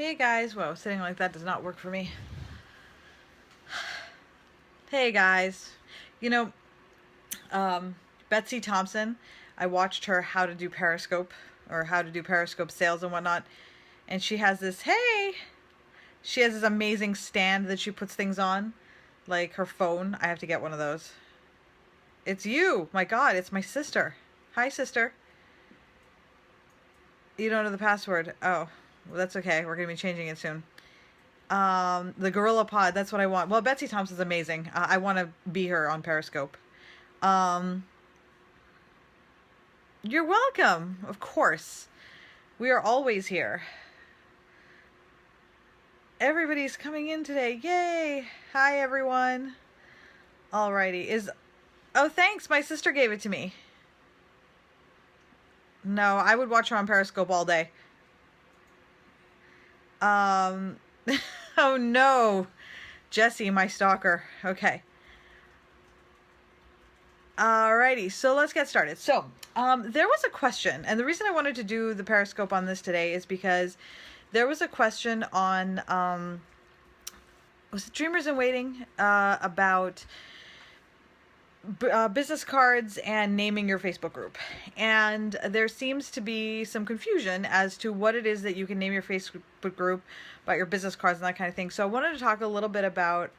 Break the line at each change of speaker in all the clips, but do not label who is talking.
Hey guys, whoa, sitting like that does not work for me. Hey guys, you know, Betsy Thompson, I watched her how to do Periscope or how to do Periscope sales and whatnot, and she has she has this amazing stand that she puts things on, like her phone. I have to get one of those. It's you, my God, it's my sister. Hi, sister. You don't know the password. Oh, well, that's okay. We're gonna be changing it soon. The Gorilla Pod. That's what I want. Well, Betsy Thompson's amazing. I want to be her on Periscope. Um, you're welcome. Of course, we are always here. Everybody's coming in today. Yay! Hi, everyone. Alrighty. Oh, thanks. My sister gave it to me. No, I would watch her on Periscope all day. Oh no. Jesse, my stalker. Okay. Alrighty, so let's get started. So, there was a question, and the reason I wanted to do the Periscope on this today is because there was a question on, was it Dreamers in Waiting, about business cards and naming your Facebook group. And there seems to be some confusion as to what it is that you can name your Facebook group, about your business cards and that kind of thing. So I wanted to talk a little bit about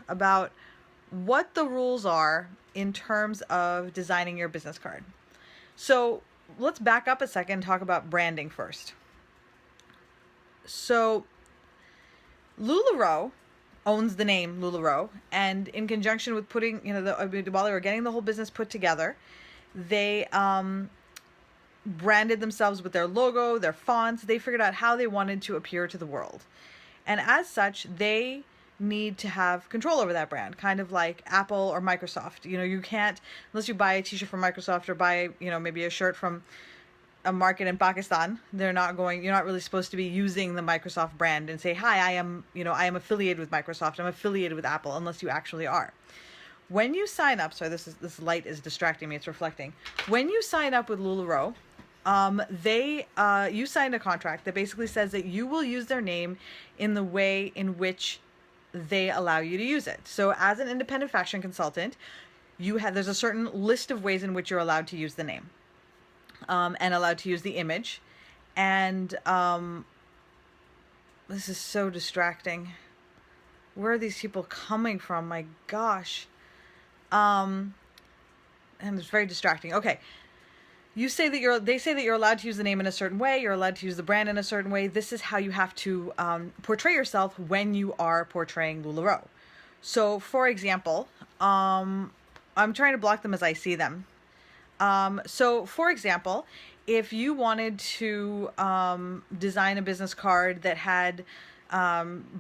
about what the rules are in terms of designing your business card. So let's back up a second and talk about branding first. So LuLaRoe owns the name LuLaRoe, and in conjunction with putting, while they were getting the whole business put together, they branded themselves with their logo, their fonts. They figured out how they wanted to appear to the world. And as such, they need to have control over that brand, kind of like Apple or Microsoft. You can't, unless you buy a t-shirt from Microsoft or buy, maybe a shirt from a market in Pakistan, you're not really supposed to be using the Microsoft brand and say, hi, I am affiliated with Microsoft, I'm affiliated with Apple, unless you actually are. When you sign up, sorry, this light is distracting me, it's reflecting. When you sign up with LuLaRoe, you signed a contract that basically says that you will use their name in the way in which they allow you to use it. So as an independent fashion consultant, there's a certain list of ways in which you're allowed to use the name. And allowed to use the image. And this is so distracting. Where are these people coming from? My gosh. And it's very distracting. Okay. They say that you're allowed to use the name in a certain way. You're allowed to use the brand in a certain way. This is how you have to portray yourself when you are portraying LuLaRoe. So, for example, I'm trying to block them as I see them. So, for example, if you wanted to design a business card that had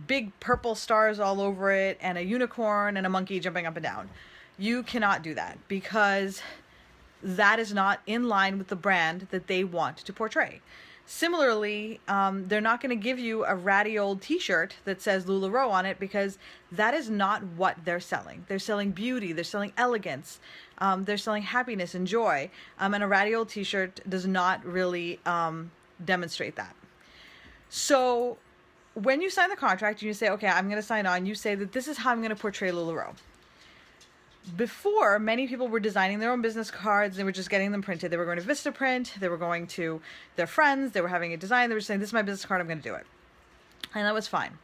big purple stars all over it and a unicorn and a monkey jumping up and down, you cannot do that because that is not in line with the brand that they want to portray. Similarly, they're not going to give you a ratty old t-shirt that says LuLaRoe on it because that is not what they're selling. They're selling beauty, they're selling elegance, they're selling happiness and joy, and a ratty old t-shirt does not really demonstrate that. So when you sign the contract and you say, okay, I'm going to sign on, you say that this is how I'm going to portray LuLaRoe. Before, many people were designing their own business cards. They were just getting them printed. They were going to Vistaprint. They were going to their friends. They were having it designed. They were saying, this is my business card. I'm going to do it. And that was fine.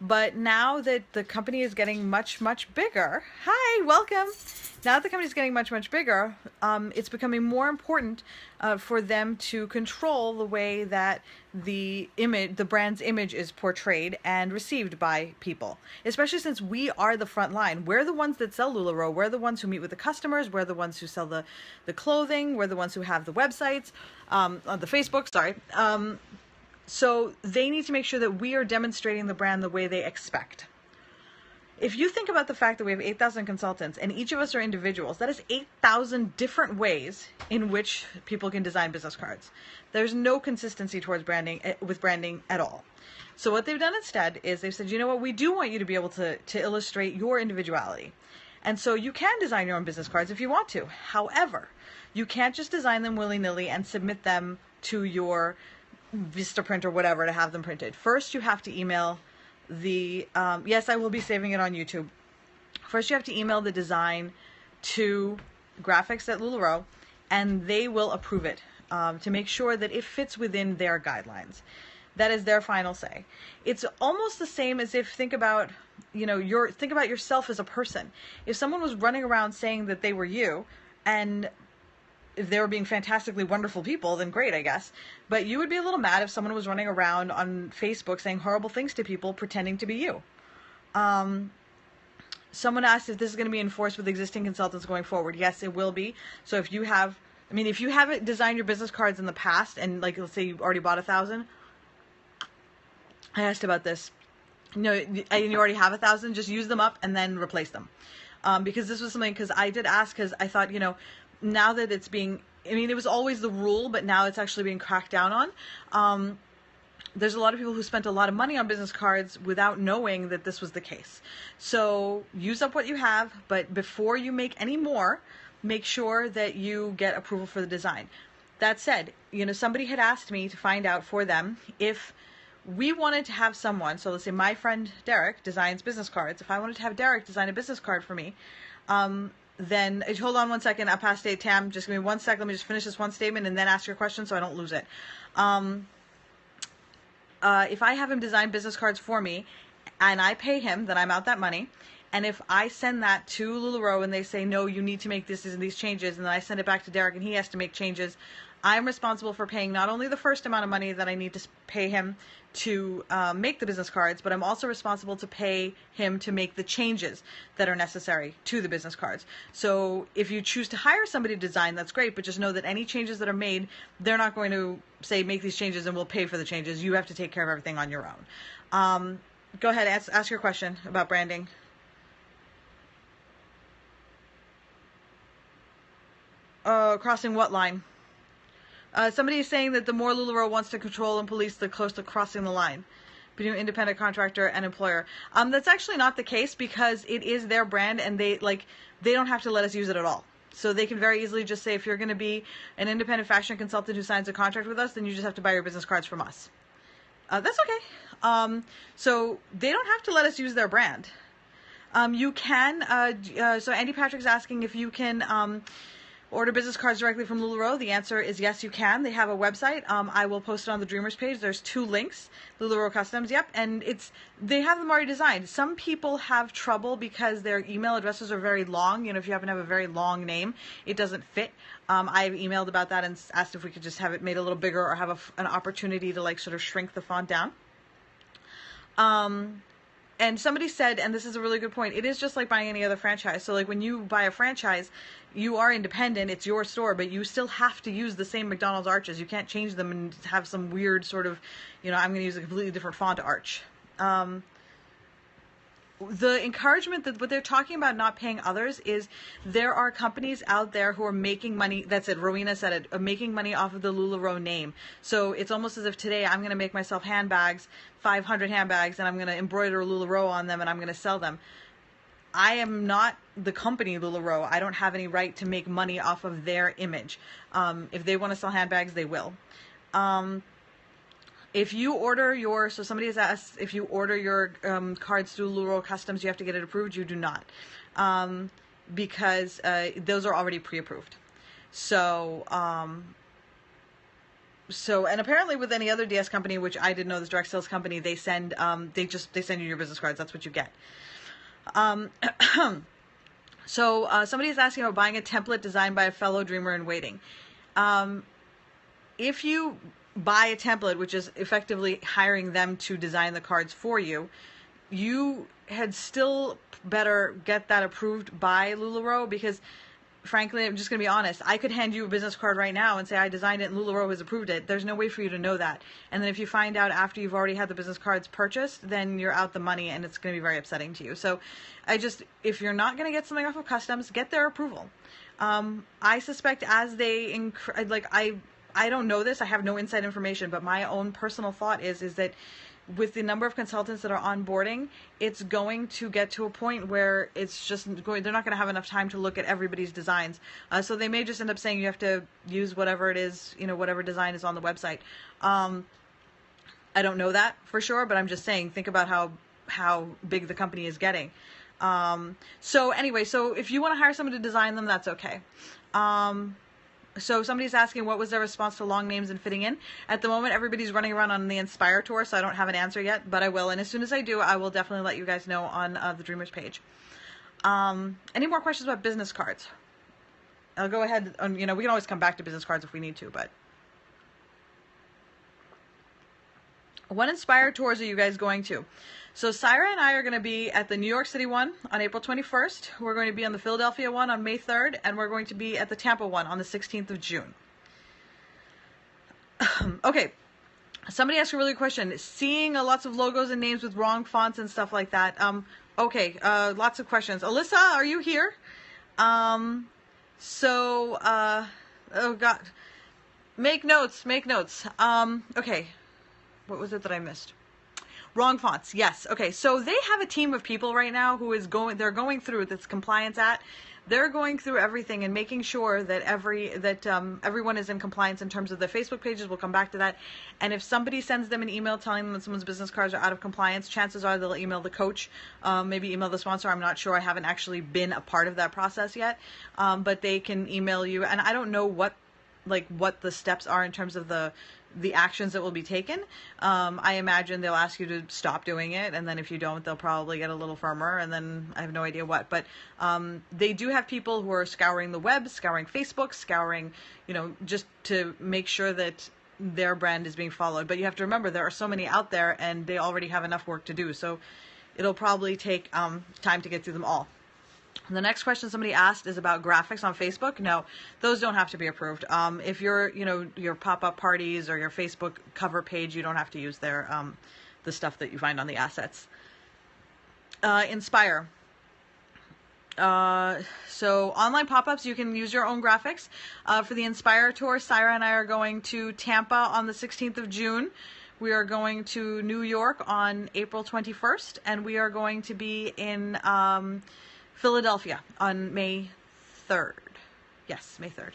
But now that the company is getting much, much bigger, hi, welcome. Now that the company is getting much, much bigger, it's becoming more important for them to control the way that the brand's image is portrayed and received by people. Especially since we are the front line. We're the ones that sell LuLaRoe. We're the ones who meet with the customers. We're the ones who sell the clothing. We're the ones who have the websites, the Facebook, sorry. So they need to make sure that we are demonstrating the brand the way they expect. If you think about the fact that we have 8,000 consultants and each of us are individuals, that is 8,000 different ways in which people can design business cards. There's no consistency towards branding at all. So what they've done instead is they've said, you know what, we do want you to be able to illustrate your individuality. And so you can design your own business cards if you want to. However, you can't just design them willy-nilly and submit them to your Vistaprint or whatever to have them printed. First, you have to email the, yes, I will be saving it on YouTube. First, you have to email the design to graphics at LuLaRoe, and they will approve it to make sure that it fits within their guidelines. That is their final say. It's almost the same as if, think about yourself as a person. If someone was running around saying that they were you, and if they were being fantastically wonderful people, then great, I guess. But you would be a little mad if someone was running around on Facebook saying horrible things to people pretending to be you. Someone asked if this is going to be enforced with existing consultants going forward. Yes, it will be. So if you haven't designed your business cards in the past, and like, let's say you already bought 1,000, I asked about this. No, and you already have 1,000, just use them up and then replace them. Because this was something, because I did ask, because I thought, now that it's being, it was always the rule, but now it's actually being cracked down on. There's a lot of people who spent a lot of money on business cards without knowing that this was the case. So use up what you have, but before you make any more, make sure that you get approval for the design. That said, somebody had asked me to find out for them if we wanted to have someone, so let's say my friend Derek designs business cards. If I wanted to have Derek design a business card for me, then, hold on one second, I'll pass to Tam, just give me 1 second, let me just finish this one statement and then ask your question so I don't lose it. If I have him design business cards for me and I pay him, then I'm out that money. And if I send that to LuLaRoe and they say, no, you need to make this and these changes, and then I send it back to Derek and he has to make changes, I'm responsible for paying not only the first amount of money that I need to pay him to make the business cards, but I'm also responsible to pay him to make the changes that are necessary to the business cards. So if you choose to hire somebody to design, that's great, but just know that any changes that are made, they're not going to say, make these changes and we'll pay for the changes. You have to take care of everything on your own. Go ahead, ask your question about branding. Crossing what line? Somebody is saying that the more LuLaRoe wants to control and police, the closer to crossing the line between independent contractor and employer. That's actually not the case, because it is their brand and they don't have to let us use it at all. So they can very easily just say, if you're going to be an independent fashion consultant who signs a contract with us, then you just have to buy your business cards from us. That's okay. So they don't have to let us use their brand. You can, so Andy Patrick's asking if you can order business cards directly from LuLaRoe. The answer is yes, you can. They have a website. I will post it on the Dreamers page. There's 2 links. LuLaRoe Customs, yep. And they have them already designed. Some people have trouble because their email addresses are very long. If you happen to have a very long name, it doesn't fit. I've emailed about that and asked if we could just have it made a little bigger or have an opportunity to sort of shrink the font down. And somebody said, and this is a really good point, it is just like buying any other franchise. So when you buy a franchise, you are independent, it's your store, but you still have to use the same McDonald's arches. You can't change them and have some weird sort of, I'm going to use a completely different font arch. The encouragement that what they're talking about not paying others is there are companies out there who are making money. That's it. Rowena said it. Making money off of the LuLaRoe name. So it's almost as if today I'm going to make myself handbags, 500 handbags, and I'm going to embroider LuLaRoe on them and I'm going to sell them. I am not the company LuLaRoe. I don't have any right to make money off of their image. If they want to sell handbags, they will. If you order so somebody has asked if you order your cards through LuLaRoe Customs, you have to get it approved. You do not, because those are already pre-approved. So, and apparently with any other DS company, which I didn't know, this direct sales company, they send they send you your business cards. That's what you get. So somebody is asking about buying a template designed by a fellow dreamer in waiting. If you buy a template, which is effectively hiring them to design the cards for you, you had still better get that approved by LuLaRoe, because frankly, I'm just going to be honest, I could hand you a business card right now and say I designed it and LuLaRoe has approved it. There's no way for you to know that. And then if you find out after you've already had the business cards purchased, then you're out the money and it's going to be very upsetting to you. So if you're not going to get something off of Customs, get their approval. I suspect as they, I don't know this, I have no inside information, but my own personal thought is that with the number of consultants that are onboarding, it's going to get to a point where it's just going, they're not going to have enough time to look at everybody's designs. So they may just end up saying you have to use whatever it is, you know, whatever design is on the website. I don't know that for sure, but I'm just saying, think about how big the company is getting. So anyway, so if you want to hire someone to design them, that's okay. So somebody's asking, what was their response to long names and fitting in? At the moment, everybody's running around on the Inspire tour, so I don't have an answer yet, but I will. And as soon as I do, I will definitely let you guys know on the Dreamers page. Any more questions about business cards? I'll go ahead, you know, we can always come back to business cards if we need to, but. What Inspire tours are you guys going to? So Syra and I are going to be at the New York City one on April 21st. We're going to be on the Philadelphia one on May 3rd. And we're going to be at the Tampa one on the 16th of June. Okay. Somebody asked a really good question. Seeing lots of logos and names with wrong fonts and stuff like that. Okay. Lots of questions. Alyssa, are you here? Oh God. Make notes. Make notes. Okay. What was it that I missed? Wrong fonts. Yes. Okay. So they have a team of people right now who is they're going through this compliance at. They're going through everything and making sure that everyone is in compliance in terms of the Facebook pages. We'll come back to that. And if somebody sends them an email telling them that someone's business cards are out of compliance, chances are they'll email the coach, maybe email the sponsor. I'm not sure. I haven't actually been a part of that process yet. But they can email you. And I don't know what the steps are in terms of the actions that will be taken. I imagine they'll ask you to stop doing it, and then if you don't, they'll probably get a little firmer, and then I have no idea what. But they do have people who are scouring the web, scouring Facebook, scouring, you know, just to make sure that their brand is being followed. But you have to remember, there are so many out there, and they already have enough work to do. So it'll probably take time to get through them all. The next question somebody asked is about graphics on Facebook. No, those don't have to be approved. If you're, you know, your pop-up parties or your Facebook cover page, you don't have to use their the stuff that you find on the assets. Inspire. So online pop-ups, you can use your own graphics. For the Inspire tour, Syra and I are going to Tampa on the 16th of June. We are going to New York on April 21st, and we are going to be in Philadelphia on May 3rd. Yes, May 3rd.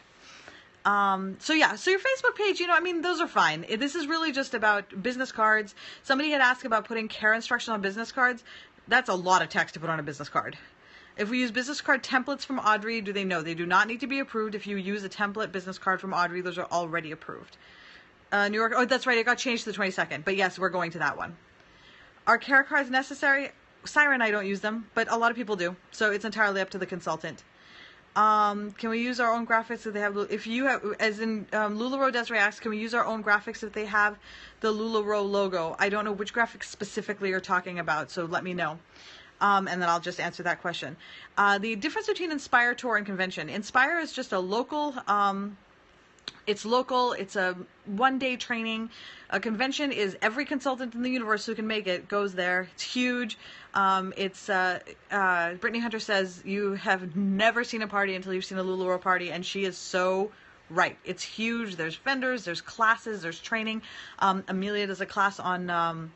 So yeah, so your Facebook page, you know, I mean, those are fine. This is really just about business cards. Somebody had asked about putting care instruction on business cards. That's a lot of text to put on a business card. If we use business card templates from Audrey, do they know? They do not need to be approved. If you use a template business card from Audrey, those are already approved. New York, oh, that's right, it got changed to the 22nd. But yes, we're going to that one. Are care cards necessary? Syra and I don't use them, but a lot of people do. So it's entirely up to the consultant. Can we use our own graphics if they have, if you have, as in LuLaRoe Desiree asks, can we use our own graphics if they have the LuLaRoe logo? I don't know which graphics specifically you're talking about, so let me know. And then I'll just answer that question. The difference between Inspire Tour and Convention. Inspire is just a local, it's local, it's a one-day training. A convention is every consultant in the universe who can make it goes there. It's huge. Brittany Hunter says, you have never seen a party until you've seen a LuLaRoe party, and she is so right. It's huge. There's vendors, there's classes, there's training. Amelia does a class on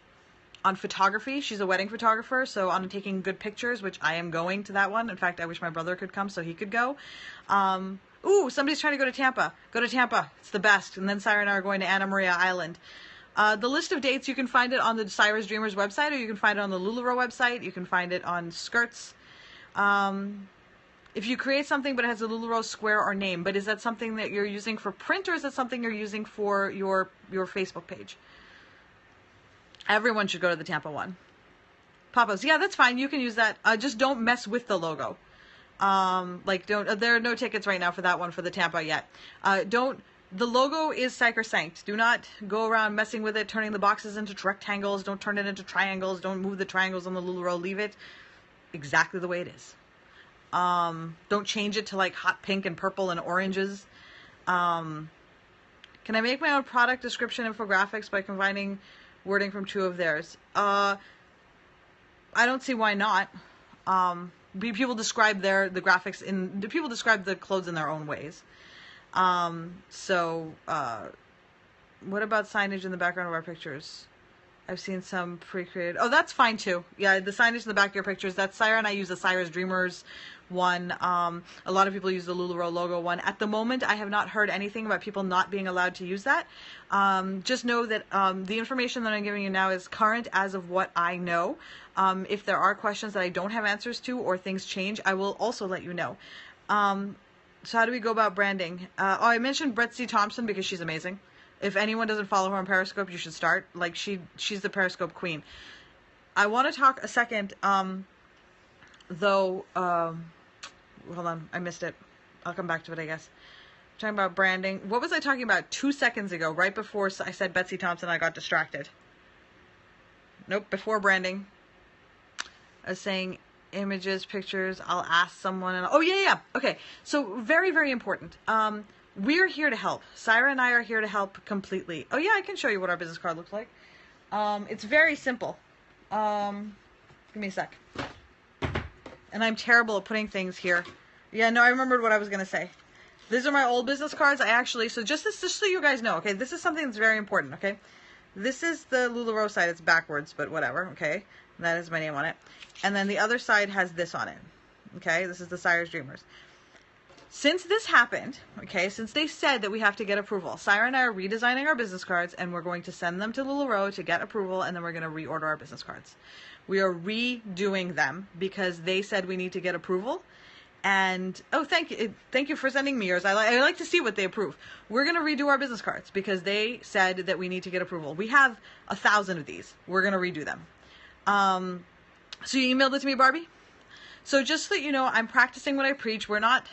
photography. She's a wedding photographer, so on taking good pictures, which I am going to that one. In fact, I wish my brother could come so he could go. Ooh, somebody's trying to go to Tampa. Go to Tampa. It's the best. And then Syra and I are going to Anna Maria Island. The list of dates, you can find it on the Syra's Dreamers website, or you can find it on the LuLaRoe website. You can find it on Skirts. If you create something but it has a LuLaRoe square or name, but is that something that you're using for print, or is that something you're using for your Facebook page? Everyone should go to the Tampa one. Papa's, yeah, that's fine. You can use that. Just don't mess with the logo. There are no tickets right now for that one for the Tampa yet. The logo is sacrosanct. Do not go around messing with it, turning the boxes into rectangles. Don't turn it into triangles. Don't move the triangles on the LuLaRoe. Leave it exactly the way it is. Don't change it to like hot pink and purple and oranges. Can I make my own product description infographics by combining wording from two of theirs? I don't see why not. People describe the graphics people describe the clothes in their own ways. What about signage in the background of our pictures? I've seen some pre-created. Oh, that's fine too. Yeah, the signage in the back of your pictures. That's Syra and I use the Cyrus Dreamers one. A lot of people use the LuLaRoe logo one. At the moment, I have not heard anything about people not being allowed to use that. Just know that the information that I'm giving you now is current as of what I know. If there are questions that I don't have answers to or things change, I will also let you know. So how do we go about branding? I mentioned Betsy Thompson because she's amazing. If anyone doesn't follow her on Periscope, you should start. Like, she's the Periscope queen. I want to talk a second, though, hold on, I missed it. I'll come back to it, I guess. I'm talking about branding. What was I talking about 2 seconds ago, right before I said Betsy Thompson? I got distracted. Nope, before branding. I was saying images, pictures, I'll ask someone. And oh, yeah. Okay, so very, very important. We're here to help. Syra and I are here to help completely. Oh yeah, I can show you what our business card looks like. It's very simple. Give me a sec. And I'm terrible at putting things here. Yeah, no, I remembered what I was going to say. These are my old business cards. So just so you guys know, okay, this is something that's very important, okay? This is the LuLaRoe side. It's backwards, but whatever, okay? That is my name on it. And then the other side has this on it, okay? This is the Cyrus Dreamers. Since this happened, okay, since they said that we have to get approval, Syra and I are redesigning our business cards, and we're going to send them to LuLaRoe to get approval, and then we're going to reorder our business cards. We are redoing them because they said we need to get approval. And, oh, thank you for sending me yours. I like to see what they approve. We're going to redo our business cards because they said that we need to get approval. We have 1,000 of these. We're going to redo them. So you emailed it to me, Barbie? So just so that you know, I'm practicing what I preach. We're not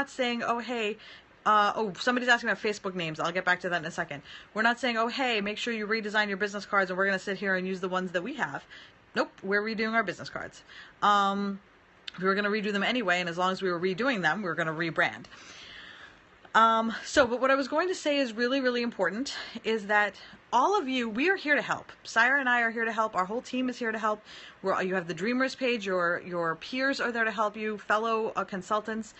saying, oh, hey, somebody's asking about Facebook names. I'll get back to that in a second. We're not saying, oh, hey, make sure you redesign your business cards and we're going to sit here and use the ones that we have. Nope, we're redoing our business cards. We were going to redo them anyway, and as long as we were redoing them, we were going to rebrand. But what I was going to say is really, really important is that all of you, we are here to help. Syra and I are here to help. Our whole team is here to help. You have the Dreamers page. Your peers are there to help you, fellow consultants.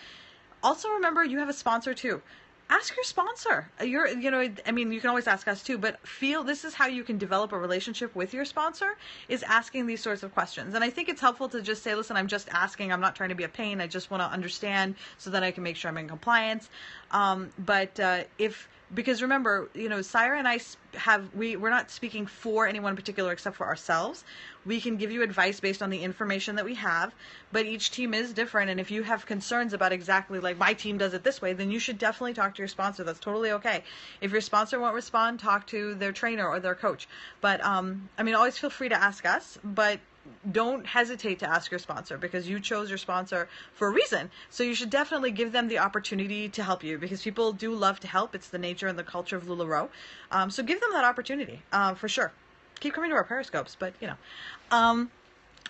Also remember, you have a sponsor too. Ask your sponsor. You can always ask us too, but this is how you can develop a relationship with your sponsor, is asking these sorts of questions. And I think it's helpful to just say, listen, I'm just asking. I'm not trying to be a pain. I just want to understand so that I can make sure I'm in compliance. Because remember, Syra and I we're not speaking for anyone in particular except for ourselves. We can give you advice based on the information that we have, but each team is different. And if you have concerns about exactly like my team does it this way, then you should definitely talk to your sponsor. That's totally okay. If your sponsor won't respond, talk to their trainer or their coach. But always feel free to ask us, but don't hesitate to ask your sponsor because you chose your sponsor for a reason. So you should definitely give them the opportunity to help you because people do love to help. It's the nature and the culture of LuLaRoe. So give them that opportunity for sure. Keep coming to our Periscopes, but all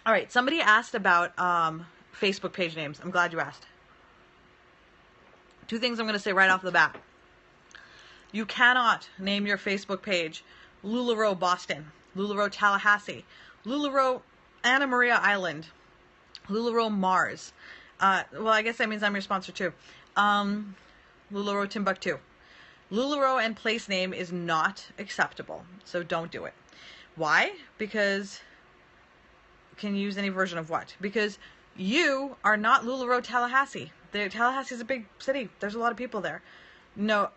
right, somebody asked about Facebook page names. I'm glad you asked. 2 things I'm going to say right off the bat. You cannot name your Facebook page LuLaRoe Boston, LuLaRoe Tallahassee, LuLaRoe Anna Maria Island, LuLaRoe Mars. Well, I guess that means I'm your sponsor too. LuLaRoe Timbuktu. LuLaRoe and place name is not acceptable, so don't do it. Why? Because you can use any version of what? Because you are not LuLaRoe Tallahassee. Tallahassee is a big city. There's a lot of people there. No,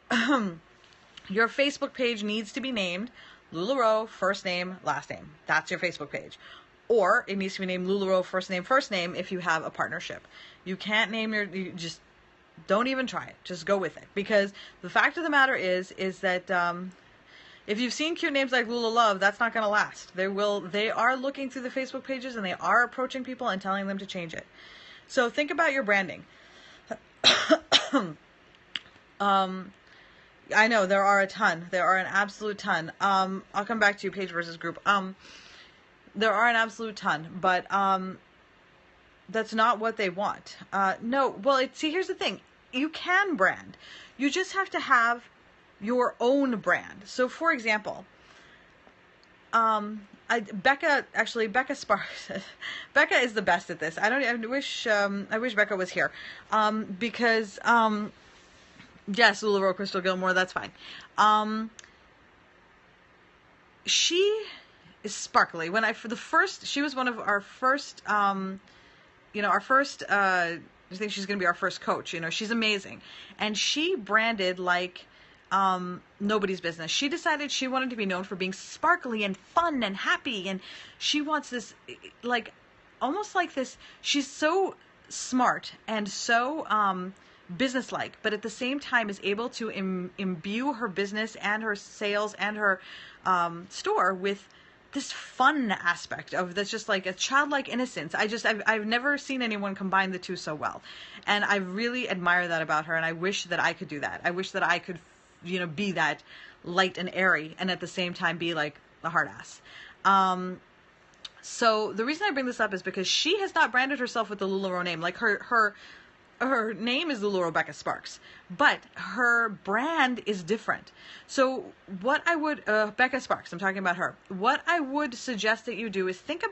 your Facebook page needs to be named LuLaRoe, first name, last name. That's your Facebook page. Or it needs to be named LuLaRoe, first name if you have a partnership. You can't name you just don't even try it. Just go with it. Because the fact of the matter is that if you've seen cute names like LuLaLove, that's not going to last. They are looking through the Facebook pages and they are approaching people and telling them to change it. So think about your branding. I know there are a ton. There are an absolute ton. I'll come back to you, page versus group. There are an absolute ton, but that's not what they want. No, well, see, here's the thing. You can brand. You just have to have your own brand. So, for example, Becca Sparks. Becca is the best at this. I wish Becca was here, because yes, LuLaRoe, Crystal Gilmore, that's fine. She is sparkly. When I, for the first, she was one of our first, our first, I think she's going to be our first coach. She's amazing. And she branded like nobody's business. She decided she wanted to be known for being sparkly and fun and happy. And she wants this, like, almost like this. She's so smart and so businesslike, but at the same time is able to imbue her business and her sales and her store with this fun aspect of that's just like a childlike innocence. I've never seen anyone combine the two so well, and I really admire that about her, and I wish that I could do that. I wish that I could be that light and airy and at the same time be like a hard ass. So the reason I bring this up is because she has not branded herself with the LuLaRoe name. Like her name is LuLaRoe Becca Sparks, but her brand is different. So what I would, Becca Sparks, I'm talking about her. What I would suggest that you do is forget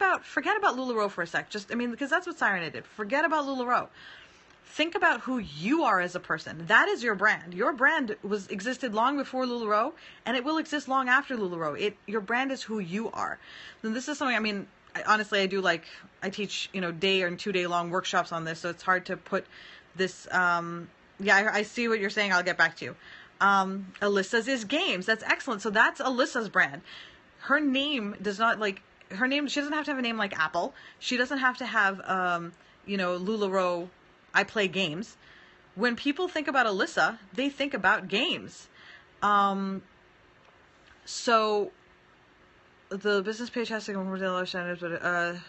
about LuLaRoe for a sec. Because that's what Siren did. Forget about LuLaRoe. Think about who you are as a person. That is your brand. Your brand existed long before LuLaRoe, and it will exist long after LuLaRoe. Your brand is who you are. And this is something, honestly, I teach, day and 2 day long workshops on this, so it's hard to put this, I see what you're saying. I'll get back to you. Alyssa's is games. That's excellent. So that's Alyssa's brand. Her name does not she doesn't have to have a name like Apple. She doesn't have to have, LuLaRoe, I play games. When people think about Alyssa, they think about games. So the business page has to go more than standards, but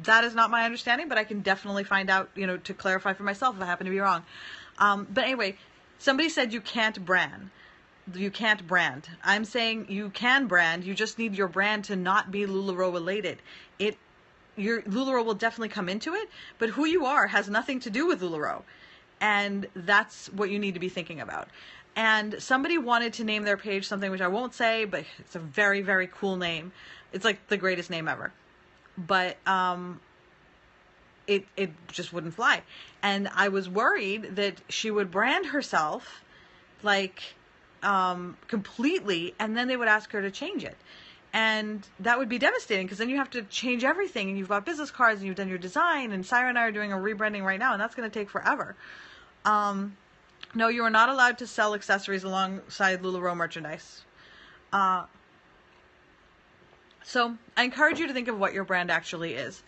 that is not my understanding, but I can definitely find out, to clarify for myself if I happen to be wrong. But anyway, somebody said you can't brand. You can't brand. I'm saying you can brand. You just need your brand to not be LuLaRoe related. Your LuLaRoe will definitely come into it, but who you are has nothing to do with LuLaRoe. And that's what you need to be thinking about. And somebody wanted to name their page something which I won't say, but it's a very, very cool name. It's like the greatest name ever. But it just wouldn't fly. And I was worried that she would brand herself completely, and then they would ask her to change it. And that would be devastating, because then you have to change everything, and you've got business cards, and you've done your design, and Syra and I are doing a rebranding right now, and that's going to take forever. No, you are not allowed to sell accessories alongside LuLaRoe merchandise. So I encourage you to think of what your brand actually is.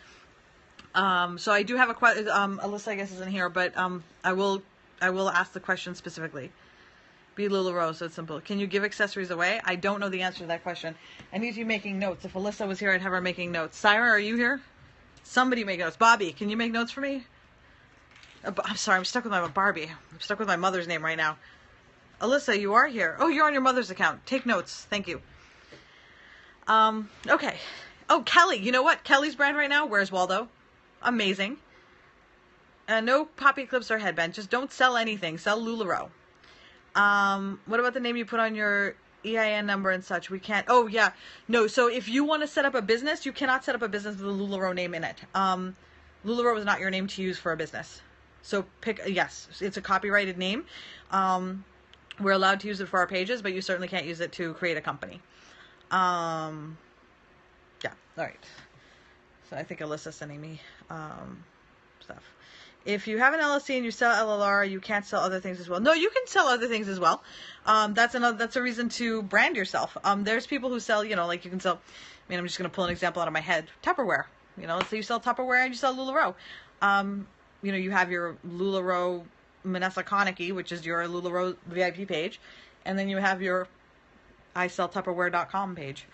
So I do have a question. Alyssa, I guess, isn't here, but I will ask the question specifically. Be LuLaRoe, so it's simple. Can you give accessories away? I don't know the answer to that question. I need you making notes. If Alyssa was here, I'd have her making notes. Syra, are you here? Somebody make notes. Bobby, can you make notes for me? I'm sorry, I'm stuck with my Barbie. I'm stuck with my mother's name right now. Alyssa, you are here. Oh, you're on your mother's account. Take notes. Thank you. Okay. Oh, Kelly. You know what? Kelly's brand right now, Where's Waldo? Amazing. No poppy clips or headband. Just don't sell anything. Sell LuLaRoe. What about the name you put on your EIN number and such? We can't. Oh, yeah. No, so if you want to set up a business, you cannot set up a business with a LuLaRoe name in it. LuLaRoe is not your name to use for a business. So yes, it's a copyrighted name. We're allowed to use it for our pages, but you certainly can't use it to create a company. Yeah, all right. So I think Alyssa's sending me stuff. If you have an LLC and you sell LLR, you can't sell other things as well. No, you can sell other things as well. That's a reason to brand yourself. There's people who sell, like you can sell, I'm just going to pull an example out of my head. Tupperware. Let's say you sell Tupperware and you sell LuLaRoe. You have your LuLaRoe Manessa Konecki, which is your LuLaRoe VIP page. And then you have your iselltupperware.com page.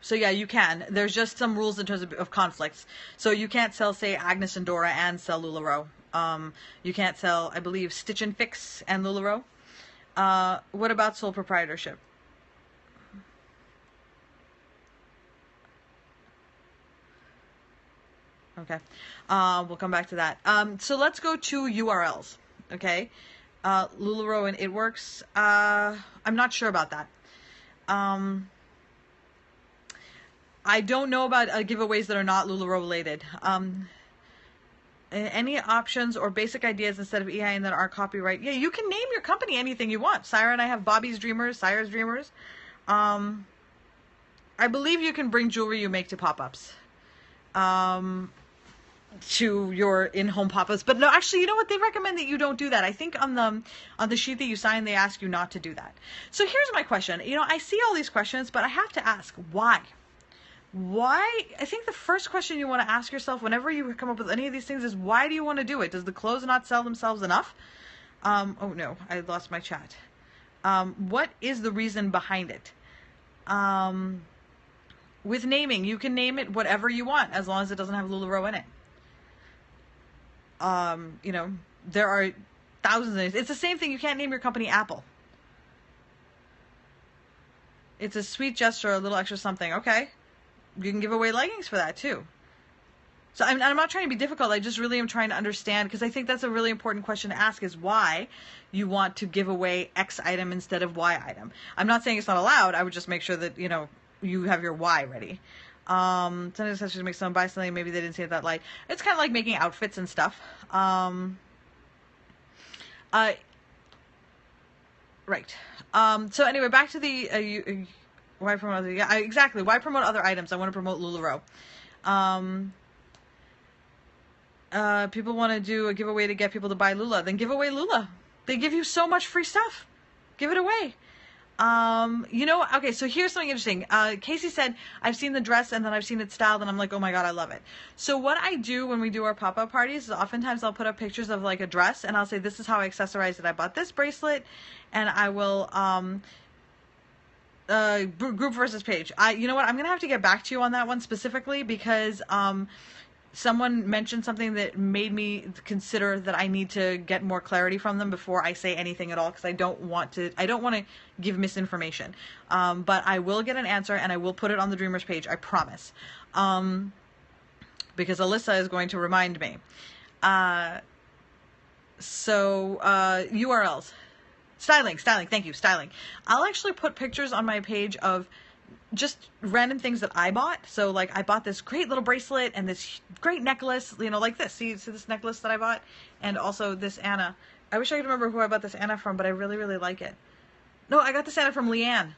So yeah, you can. There's just some rules in terms of conflicts. So you can't sell, say, Agnes and Dora and sell LuLaRoe. You can't sell, I believe, Stitch and Fix and LuLaRoe. What about sole proprietorship? Okay. We'll come back to that. So let's go to URLs. Okay. LuLaRoe and It Works. I'm not sure about that. I don't know about giveaways that are not LuLaRoe related. Any options or basic ideas instead of EIN that are copyright? Yeah, you can name your company anything you want. Syra and I have Bobby's Dreamers, Syra's Dreamers. I believe you can bring jewelry you make to pop-ups. To your in-home pop-ups, but no, actually, you know what? They recommend that you don't do that. I think on the sheet that you sign, they ask you not to do that. So here's my question. You know, I see all these questions, but I have to ask, why? Why? I think the first question you want to ask yourself whenever you come up with any of these things is, why do you want to do it? Does the clothes not sell themselves enough? Oh no, I lost my chat. What is the reason behind it? With naming, you can name it whatever you want as long as it doesn't have LuLaRoe in it. You know, there are thousands of names. It's the same thing. You can't name your company Apple. It's a sweet gesture, a little extra something. Okay. You can give away leggings for that too. So I'm not trying to be difficult. I just really am trying to understand, because I think that's a really important question to ask, is why you want to give away X item instead of Y item. I'm not saying it's not allowed. I would just make sure that, you know, you have your why ready. Sometimes accessories make someone buy something, maybe they didn't see it that light. It's kind of like making outfits and stuff. Right. So anyway, back to the why promote other, yeah, exactly. Why promote other items? I want to promote LuLaRoe. People want to do a giveaway to get people to buy Lula. Then give away Lula. They give you so much free stuff. Give it away. You know, okay, so here's something interesting. Casey said, I've seen the dress and then I've seen it styled and I'm like, oh my God, I love it. So what I do when we do our pop-up parties is oftentimes I'll put up pictures of like a dress and I'll say, this is how I accessorized it. I bought this bracelet, and I will, group versus page. You know what? I'm going to have to get back to you on that one specifically, because, someone mentioned something that made me consider that I need to get more clarity from them before I say anything at all, because I don't want to give misinformation. But I will get an answer and I will put it on the Dreamers page, I promise. Because Alyssa is going to remind me. URLs. Styling, thank you, styling. I'll actually put pictures on my page of just random things that I bought. So like I bought this great little bracelet and this great necklace, you know, like this. See this necklace that I bought? And also this Anna. I wish I could remember who I bought this Anna from, but I really, really like it. No, I got this Anna from Leanne.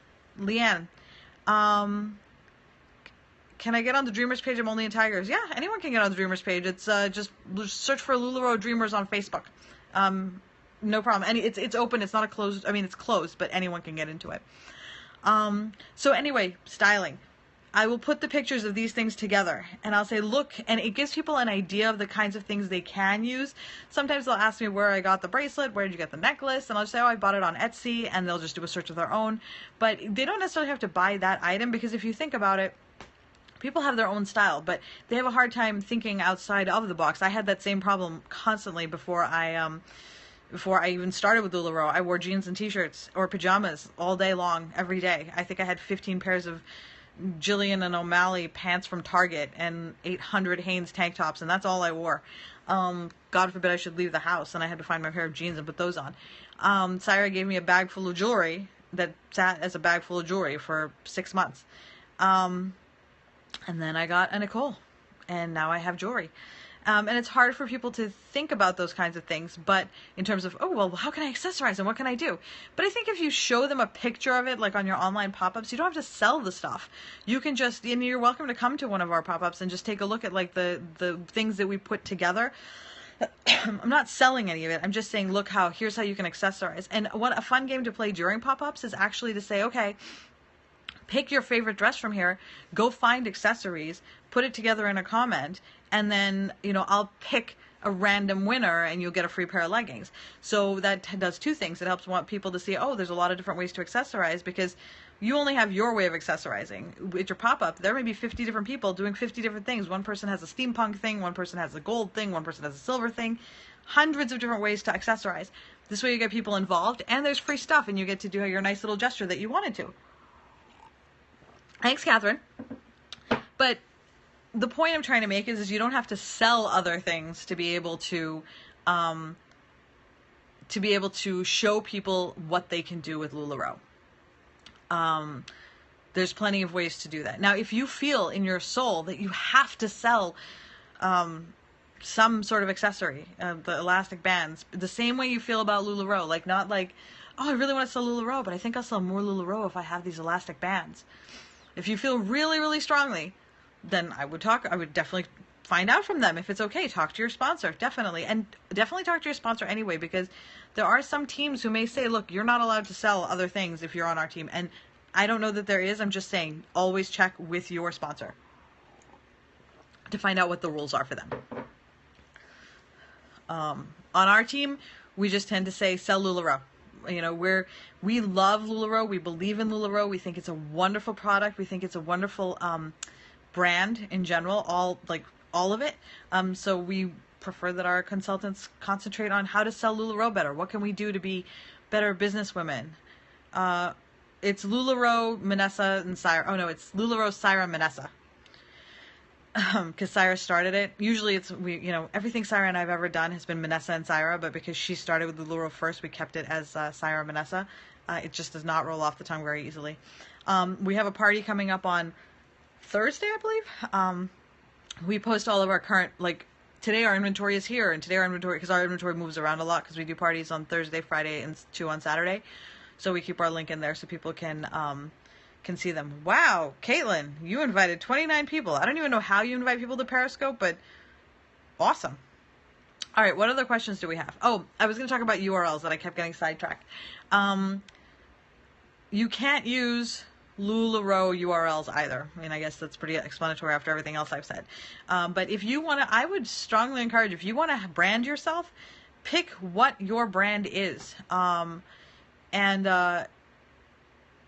Can I get on the Dreamers page? I'm only in Tigers. Yeah, anyone can get on the Dreamers page. It's just search for LuLaRoe Dreamers on Facebook. No problem. And it's open. It's not a closed. I mean, it's closed, but anyone can get into it. So anyway, styling. I will put the pictures of these things together and I'll say, look, and it gives people an idea of the kinds of things they can use. Sometimes they'll ask me where I got the bracelet, where did you get the necklace? And I'll just say, oh, I bought it on Etsy, and they'll just do a search of their own. But they don't necessarily have to buy that item, because if you think about it, people have their own style, but they have a hard time thinking outside of the box. I had that same problem constantly before I even started with LuLaRoe. I wore jeans and t-shirts or pajamas all day long, every day. I think I had 15 pairs of Jillian and O'Malley pants from Target and 800 Hanes tank tops, and that's all I wore. God forbid I should leave the house and I had to find my pair of jeans and put those on. Syra gave me a bag full of jewelry that sat as a bag full of jewelry for 6 months. And then I got a Nicole, and now I have jewelry. And it's hard for people to think about those kinds of things, but in terms of, oh, well, how can I accessorize and what can I do? But I think if you show them a picture of it, like on your online pop-ups, you don't have to sell the stuff. You can just, and you're welcome to come to one of our pop-ups and just take a look at like the things that we put together. I'm not selling any of it. I'm just saying, look, here's how you can accessorize. And what a fun game to play during pop-ups is actually to say, okay, pick your favorite dress from here, go find accessories, put it together in a comment, and then, you know, I'll pick a random winner and you'll get a free pair of leggings. So that does two things. It helps want people to see, oh, there's a lot of different ways to accessorize, because you only have your way of accessorizing. With your pop-up, there may be 50 different people doing 50 different things. One person has a steampunk thing, one person has a gold thing, one person has a silver thing. Hundreds of different ways to accessorize. This way you get people involved, and there's free stuff, and you get to do your nice little gesture that you wanted to. Thanks, Catherine. But the point I'm trying to make is you don't have to sell other things to be able to show people what they can do with LuLaRoe. There's plenty of ways to do that. Now, if you feel in your soul that you have to sell some sort of accessory, the elastic bands, the same way you feel about LuLaRoe, like not like, oh, I really want to sell LuLaRoe, but I think I'll sell more LuLaRoe if I have these elastic bands. If you feel really, really strongly, then I would definitely find out from them if it's okay. Talk to your sponsor, definitely. And definitely talk to your sponsor anyway, because there are some teams who may say, look, you're not allowed to sell other things if you're on our team. And I don't know that there is. I'm just saying, always check with your sponsor to find out what the rules are for them. On our team, we just tend to say, sell LuLaRoe. You know, we love LuLaRoe. We believe in LuLaRoe. We think it's a wonderful product. We think it's a wonderful brand in general, all of it. So we prefer that our consultants concentrate on how to sell LuLaRoe better. What can we do to be better businesswomen? It's LuLaRoe, Manessa, and Syra. Oh no, it's LuLaRoe, Syra, Manessa. Because Syra started it. Usually it's, everything Syra and I've ever done has been Manessa and Syra, but because she started with LuLaRoe first, we kept it as Syra, Manessa. It just does not roll off the tongue very easily. We have a party coming up on Thursday, I believe. We post all of our current, today our inventory is here, and today our inventory, because our inventory moves around a lot, because we do parties on Thursday, Friday, and 2 on Saturday. So we keep our link in there so people can see them. Wow, Caitlin, you invited 29 people. I don't even know how you invite people to Periscope, but awesome. All right, what other questions do we have? Oh, I was going to talk about URLs that I kept getting sidetracked. You can't use LuLaRoe URLs either. I mean, I guess that's pretty explanatory after everything else I've said. But if you want to, I would strongly encourage, if you want to brand yourself, pick what your brand is.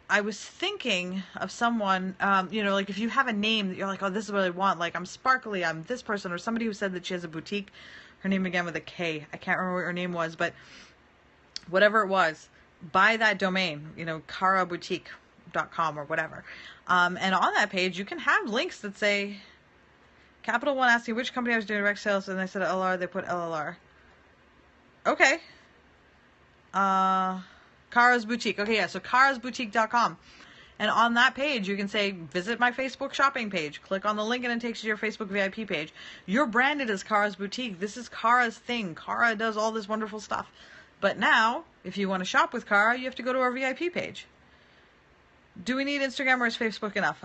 I was thinking of someone, if you have a name that you're like, oh, this is what I want. Like, I'm Sparkly, I'm this person, or somebody who said that she has a boutique. Her name again with a K. I can't remember what her name was, but whatever it was, buy that domain, karaboutique.com or whatever. And on that page, you can have links that say, Capital One asked me which company I was doing direct sales, and I said LLR, they put LLR. Okay. Kara's Boutique. Okay, yeah, so karasboutique.com. And on that page, you can say, visit my Facebook shopping page. Click on the link and it takes you to your Facebook VIP page. You're branded as Kara's Boutique. This is Kara's thing. Kara does all this wonderful stuff. But now, if you want to shop with Kara, you have to go to our VIP page. Do we need Instagram or is Facebook enough?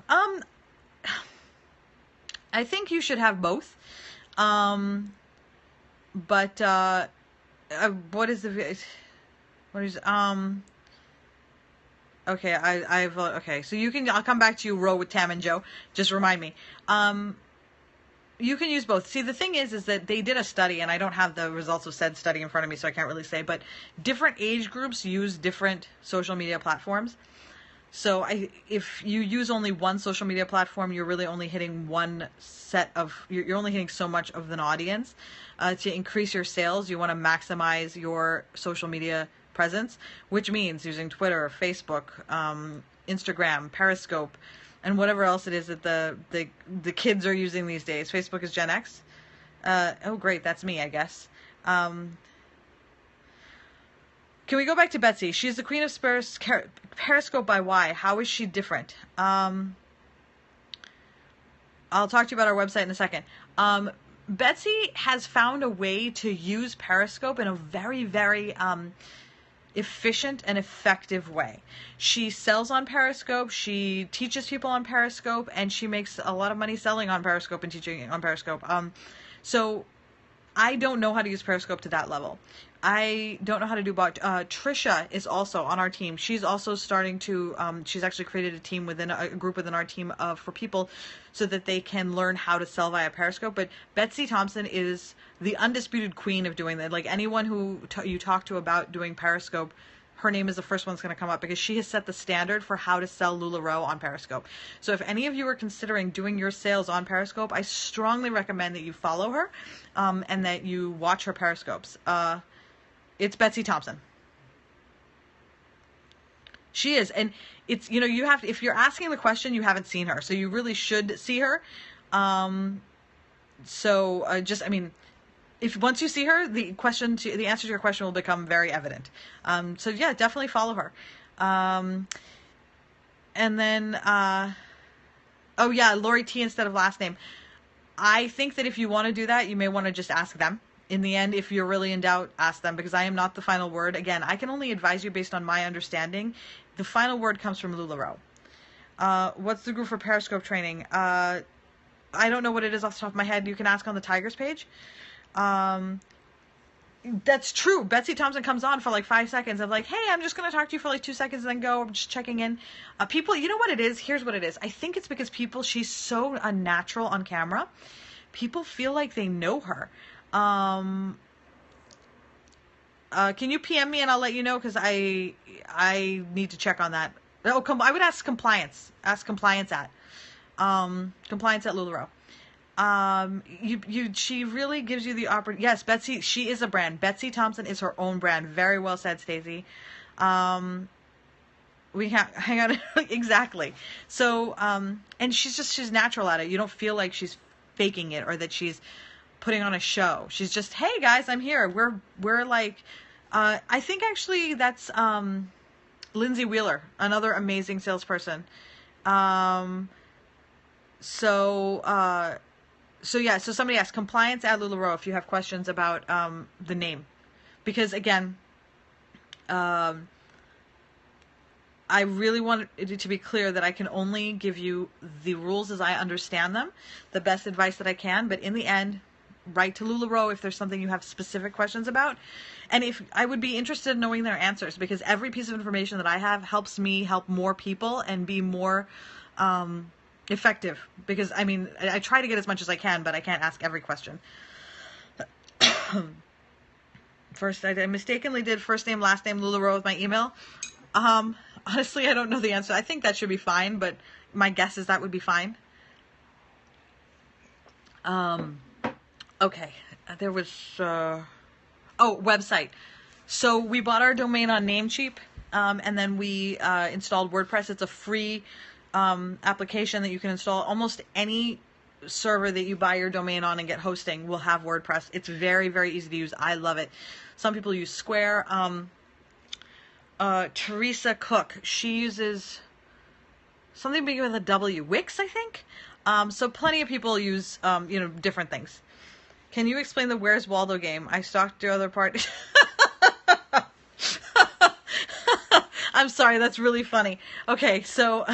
I think you should have both. What is the... What is, okay, okay, so I'll come back to you, Row with Tam and Joe. Just remind me. You can use both. See, the thing is that they did a study, and I don't have the results of said study in front of me, so I can't really say, but different age groups use different social media platforms. So if you use only one social media platform, you're really only hitting you're only hitting so much of an audience. To increase your sales, you want to maximize your social media presence, which means using Twitter, Facebook, Instagram, Periscope, and whatever else it is that the kids are using these days. Facebook is Gen X. Oh, great, that's me, I guess. Can we go back to Betsy? She's the queen of Periscope by Y. How is she different? I'll talk to you about our website in a second. Betsy has found a way to use Periscope in a very, very efficient and effective way. She sells on Periscope, she teaches people on Periscope, and she makes a lot of money selling on Periscope and teaching on Periscope. So I don't know how to use Periscope to that level. I don't know how to do bot. Trisha is also on our team. She's also starting to, she's actually created a team a group within our team for people so that they can learn how to sell via Periscope. But Betsy Thompson is the undisputed queen of doing that. Like anyone who you talk to about doing Periscope, her name is the first one that's going to come up because she has set the standard for how to sell LuLaRoe on Periscope. So if any of you are considering doing your sales on Periscope, I strongly recommend that you follow her and that you watch her Periscopes. It's Betsy Thompson. She is. And it's, you have to, if you're asking the question, you haven't seen her. So you really should see her. If once you see her, the answer to your question will become very evident. So yeah, definitely follow her. And then, oh yeah, Lori T instead of last name. I think that if you want to do that, you may want to just ask them. In the end, if you're really in doubt, ask them, because I am not the final word. Again, I can only advise you based on my understanding. The final word comes from LuLaRoe. What's the group for Periscope training? I don't know what it is off the top of my head. You can ask on the Tigers page. That's true. Betsy Thompson comes on for like 5 seconds of like, hey, I'm just going to talk to you for like 2 seconds and then go. I'm just checking in. People, you know what it is? Here's what it is. I think it's because she's so unnatural on camera. People feel like they know her. Can you PM me and I'll let you know? Because I need to check on that. Oh, I would ask compliance. Ask compliance at LuLaRoe. She really gives you the opportunity. Yes, Betsy, she is a brand. Betsy Thompson is her own brand. Very well said, Stacey. We have, hang on, exactly. So, and she's natural at it. You don't feel like she's faking it or that she's putting on a show. She's just, hey guys, I'm here. We're like, I think actually that's, Lindsay Wheeler, another amazing salesperson. So somebody asked compliance at LuLaRoe if you have questions about the name, because again, I really want it to be clear that I can only give you the rules as I understand them, the best advice that I can. But in the end, write to LuLaRoe if there's something you have specific questions about, and if I would be interested in knowing their answers, because every piece of information that I have helps me help more people and be more effective, because I mean I try to get as much as I can, but I can't ask every question. First, I mistakenly did first name last name LuLaRoe with my email. Honestly, I don't know the answer. I think that should be fine, but my guess is that would be fine. Okay, there was website. So we bought our domain on Namecheap, and then we installed WordPress. It's a free application that you can install. Almost any server that you buy your domain on and get hosting will have WordPress. It's very, very easy to use. I love it. Some people use Square. Teresa Cook, she uses something big with a W, Wix, I think. So plenty of people use different things. Can you explain the Where's Waldo game? I stalked your other part. I'm sorry, that's really funny. Okay, so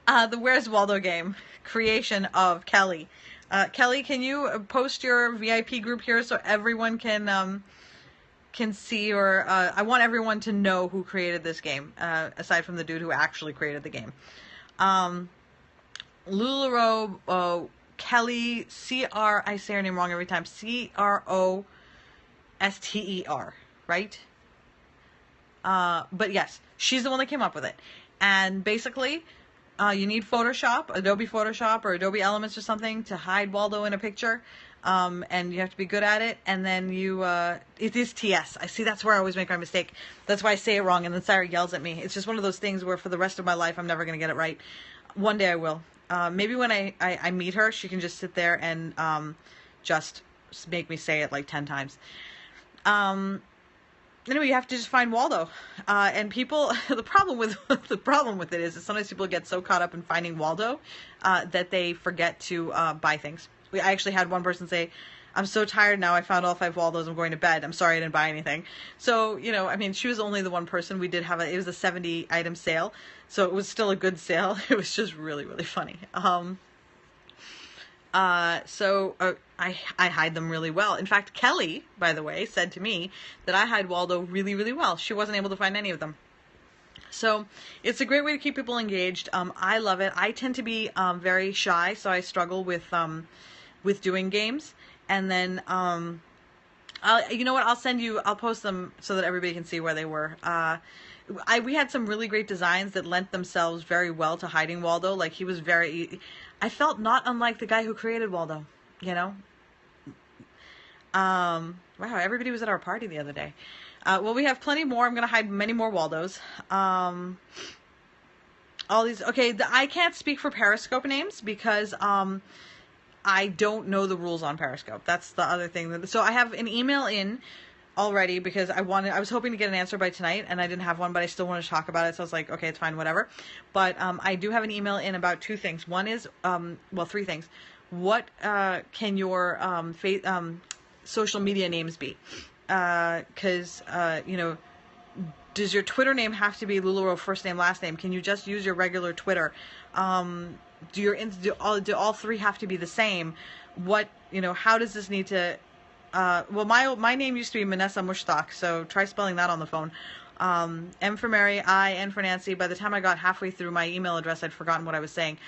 the Where's Waldo game, creation of Kelly. Kelly, can you post your VIP group here so everyone can see, or I want everyone to know who created this game, aside from the dude who actually created the game. LuLaRoe, Kelly, I say her name wrong every time, Croster, right? But yes, she's the one that came up with it. And basically, you need Photoshop, Adobe Photoshop or Adobe Elements or something to hide Waldo in a picture. And you have to be good at it. And then it is TS. I see, that's where I always make my mistake. That's why I say it wrong. And then Sarah yells at me. It's just one of those things where for the rest of my life, I'm never going to get it right. One day I will. Maybe when I meet her, she can just sit there and just make me say it like 10 times. Anyway, you have to just find Waldo. And people, the problem with it is that sometimes people get so caught up in finding Waldo that they forget to buy things. I actually had one person say, I'm so tired now, I found all 5 Waldos, I'm going to bed. I'm sorry I didn't buy anything. So, I mean, she was only the one person. We did have it was a 70 item sale. So it was still a good sale. It was just really, really funny. I hide them really well. In fact, Kelly, by the way, said to me that I hide Waldo really, really well. She wasn't able to find any of them. So it's a great way to keep people engaged. I love it. I tend to be very shy, so I struggle with doing games. And then, you know what? I'll post them so that everybody can see where they were. We had some really great designs that lent themselves very well to hiding Waldo. Like, he was I felt not unlike the guy who created Waldo, Wow, everybody was at our party the other day. Well, we have plenty more. I'm going to hide many more Waldos. All these, okay, I can't speak for Periscope names because I don't know the rules on Periscope. That's the other thing. So I have an email in already because I was hoping to get an answer by tonight and I didn't have one, but I still want to talk about it. So I was like, okay, it's fine, whatever. But I do have an email in about 2 things. One is, 3 things. What can your social media names be? Because, Does your Twitter name have to be LuLaRoe first name, last name? Can you just use your regular Twitter? Do all three have to be the same? What, how does this need to, well, my name used to be Manessa Mushtaq, so try spelling that on the phone. M for Mary, I, N for Nancy. By the time I got halfway through my email address, I'd forgotten what I was saying.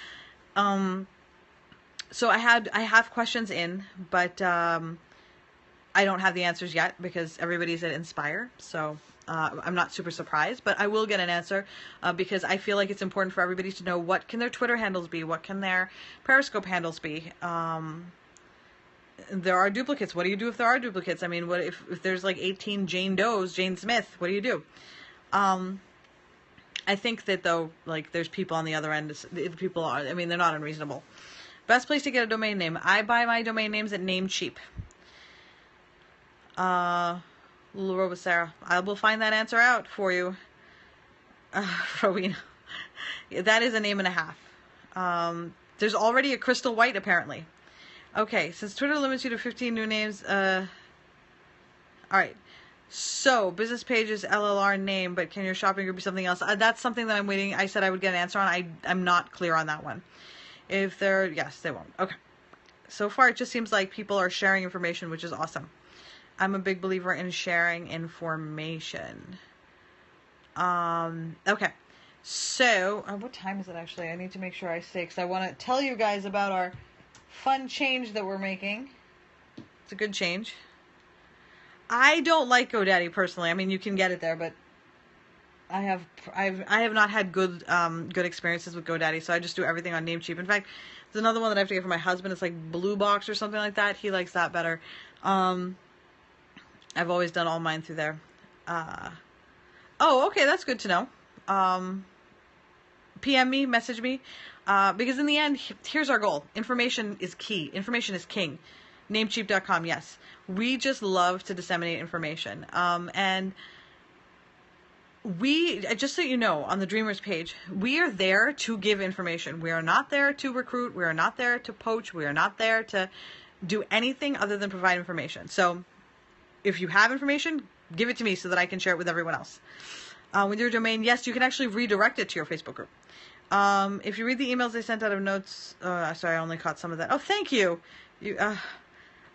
So I have questions in, but I don't have the answers yet because everybody's at Inspire, so I'm not super surprised, but I will get an answer because I feel like it's important for everybody to know what can their Twitter handles be, what can their Periscope handles be. There are duplicates. What do you do if there are duplicates? I mean, what if there's like 18 Jane Does, Jane Smith? What do you do? I think that though, like there's people on the other end. People are. I mean, they're not unreasonable. Best place to get a domain name. I buy my domain names at Namecheap. LuLaRoe with Sarah. I will find that answer out for you. Rowena. That is a name and a half. There's already a Crystal White, apparently. Okay, since Twitter limits you to 15 new names, alright. So, business page is LLR name, but can your shopping group be something else? That's something that I'm waiting. I said I would get an answer on. I'm not clear on that one. If they're, yes, they won't. Okay. So far, it just seems like people are sharing information, which is awesome. I'm a big believer in sharing information. Okay. So, what time is it actually? I need to make sure I say, because I want to tell you guys about our fun change that we're making. It's a good change. I don't like GoDaddy personally. I mean, you can get it there, but I have not had good experiences with GoDaddy, so I just do everything on Namecheap. In fact, there's another one that I have to get for my husband. It's like Blue Box or something like that. He likes that better. I've always done all mine through there. Oh, okay, that's good to know. PM me, message me, because in the end, here's our goal. Information is key. Information is king. Namecheap.com, yes. We just love to disseminate information. And just so you know, on the Dreamers page, we are there to give information. We are not there to recruit. We are not there to poach. We are not there to do anything other than provide information. So if you have information, give it to me so that I can share it with everyone else. With your domain, yes, you can actually redirect it to your Facebook group. If you read the emails they sent out of notes, sorry, I only caught some of that. Oh, thank you.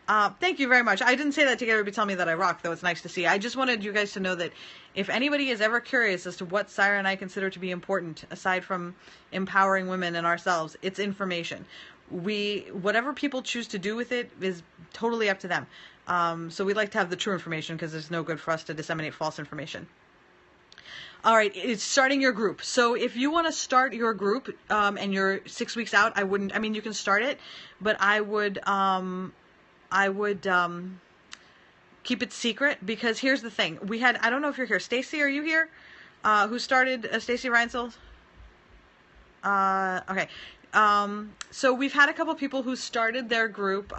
Thank you very much. I didn't say that to get everybody to tell me that I rock, though it's nice to see. I just wanted you guys to know that if anybody is ever curious as to what Sarah and I consider to be important, aside from empowering women and ourselves, it's information. Whatever people choose to do with it is totally up to them. So we like to have the true information because it's no good for us to disseminate false information. All right, it's starting your group. So if you want to start your group and you're 6 weeks out, you can start it, but I would keep it secret because here's the thing. I don't know if you're here. Stacy, are you here? Who started, Stacy Reinsel? Okay. So we've had a couple people who started their group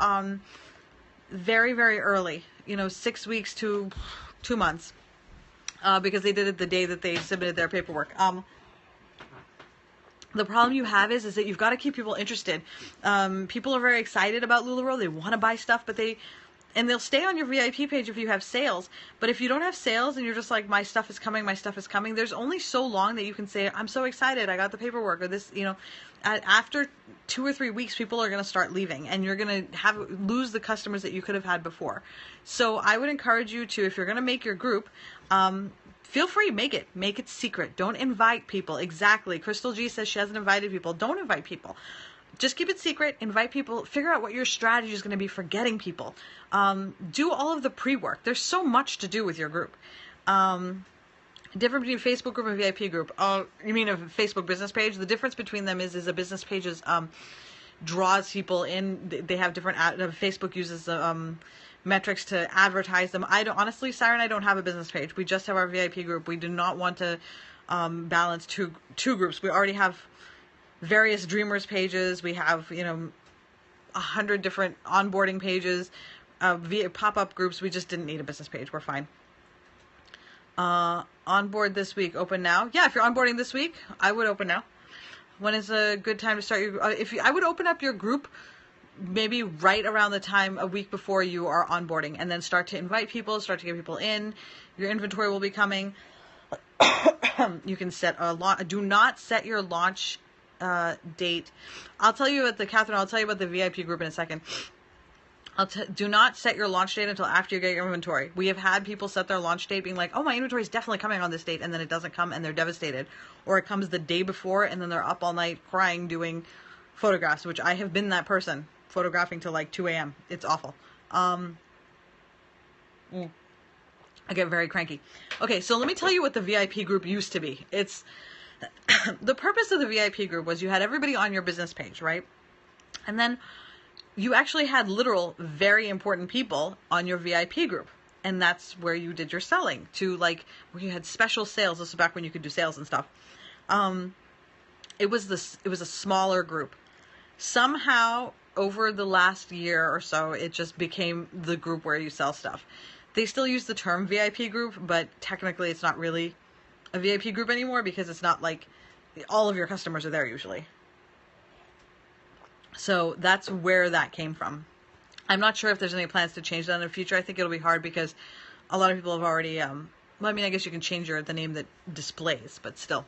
very, very early, 6 weeks to 2 months. Because they did it the day that they submitted their paperwork. The problem you have is that you've got to keep people interested. People are very excited about LuLaRoe. They want to buy stuff, but they'll stay on your VIP page if you have sales. But if you don't have sales and you're just like, my stuff is coming, there's only so long that you can say, I'm so excited, I got the paperwork, or this, after 2 or 3 weeks, people are going to start leaving, and you're going to lose the customers that you could have had before. So I would encourage you to, if you're going to make your group, feel free, make it secret. Don't invite people. Exactly. Crystal G says she hasn't invited people. Don't invite people. Just keep it secret, invite people, figure out what your strategy is going to be for getting people. Do all of the pre-work. There's so much to do with your group. Difference between Facebook group and VIP group. You mean a Facebook business page? The difference between them is a business page draws people in. They have different, Facebook uses metrics to advertise them. Honestly, Sarah and I don't have a business page. We just have our VIP group. We do not want to balance two groups. We already have various Dreamers pages. We have 100 different onboarding pages, pop-up groups. We just didn't need a business page. We're fine. Onboard this week. Open now. Yeah, if you're onboarding this week, I would open now. When is a good time to start your? I would open up your group maybe right around the time a week before you are onboarding, and then start to invite people, start to get people in. Your inventory will be coming. You can set a launch. Do not set your launch date. I'll tell you about Catherine, I'll tell you about the VIP group in a second. Do not set your launch date until after you get your inventory. We have had people set their launch date being like, oh, my inventory is definitely coming on this date, and then it doesn't come and they're devastated. Or it comes the day before and then they're up all night crying doing photographs, which I have been that person, photographing till like 2 a.m. It's awful. I get very cranky. Okay, so let me tell you what the VIP group used to be. It's the purpose of the VIP group was you had everybody on your business page, right? And then you actually had literal very important people on your VIP group. And that's where you did your selling to, like, where you had special sales. This was back when you could do sales and stuff. It was a smaller group. Somehow over the last year or so, it just became the group where you sell stuff. They still use the term VIP group, but technically it's not really a VIP group anymore because it's not like all of your customers are there usually. So that's where that came from. I'm not sure if there's any plans to change that in the future. I think it'll be hard because a lot of people have already, well, I mean, I guess you can change the name that displays, but still.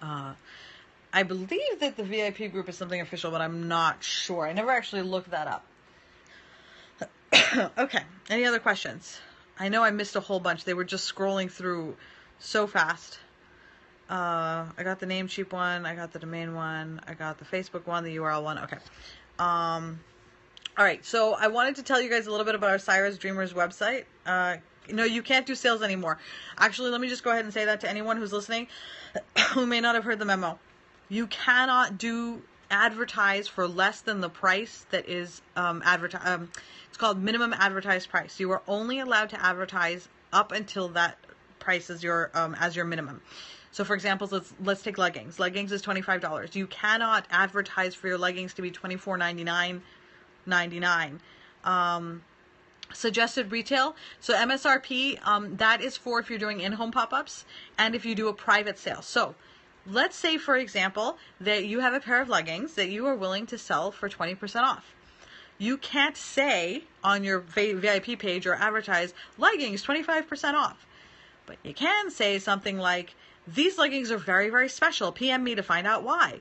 I believe that the VIP group is something official, but I'm not sure. I never actually looked that up. Okay, any other questions? I know I missed a whole bunch. They were just scrolling through so fast. I got the Namecheap one, I got the domain one, I got the Facebook one, the URL one. Okay. All right, so I wanted to tell you guys a little bit about our Cyrus Dreamers website. No, you can't do sales anymore. Actually, let me just go ahead and say that to anyone who's listening who may not have heard the memo. You cannot advertise for less than the price that is advertised. It's called minimum advertised price. You are only allowed to advertise up until that price is your as your minimum. So, for example, let's take leggings. Leggings is $25. You cannot advertise for your leggings to be $24.99. Suggested retail. So MSRP, that is for if you're doing in-home pop-ups and if you do a private sale. So let's say, for example, that you have a pair of leggings that you are willing to sell for 20% off. You can't say on your VIP page or advertise leggings 25% off. But you can say something like, these leggings are very, very special. PM me to find out why.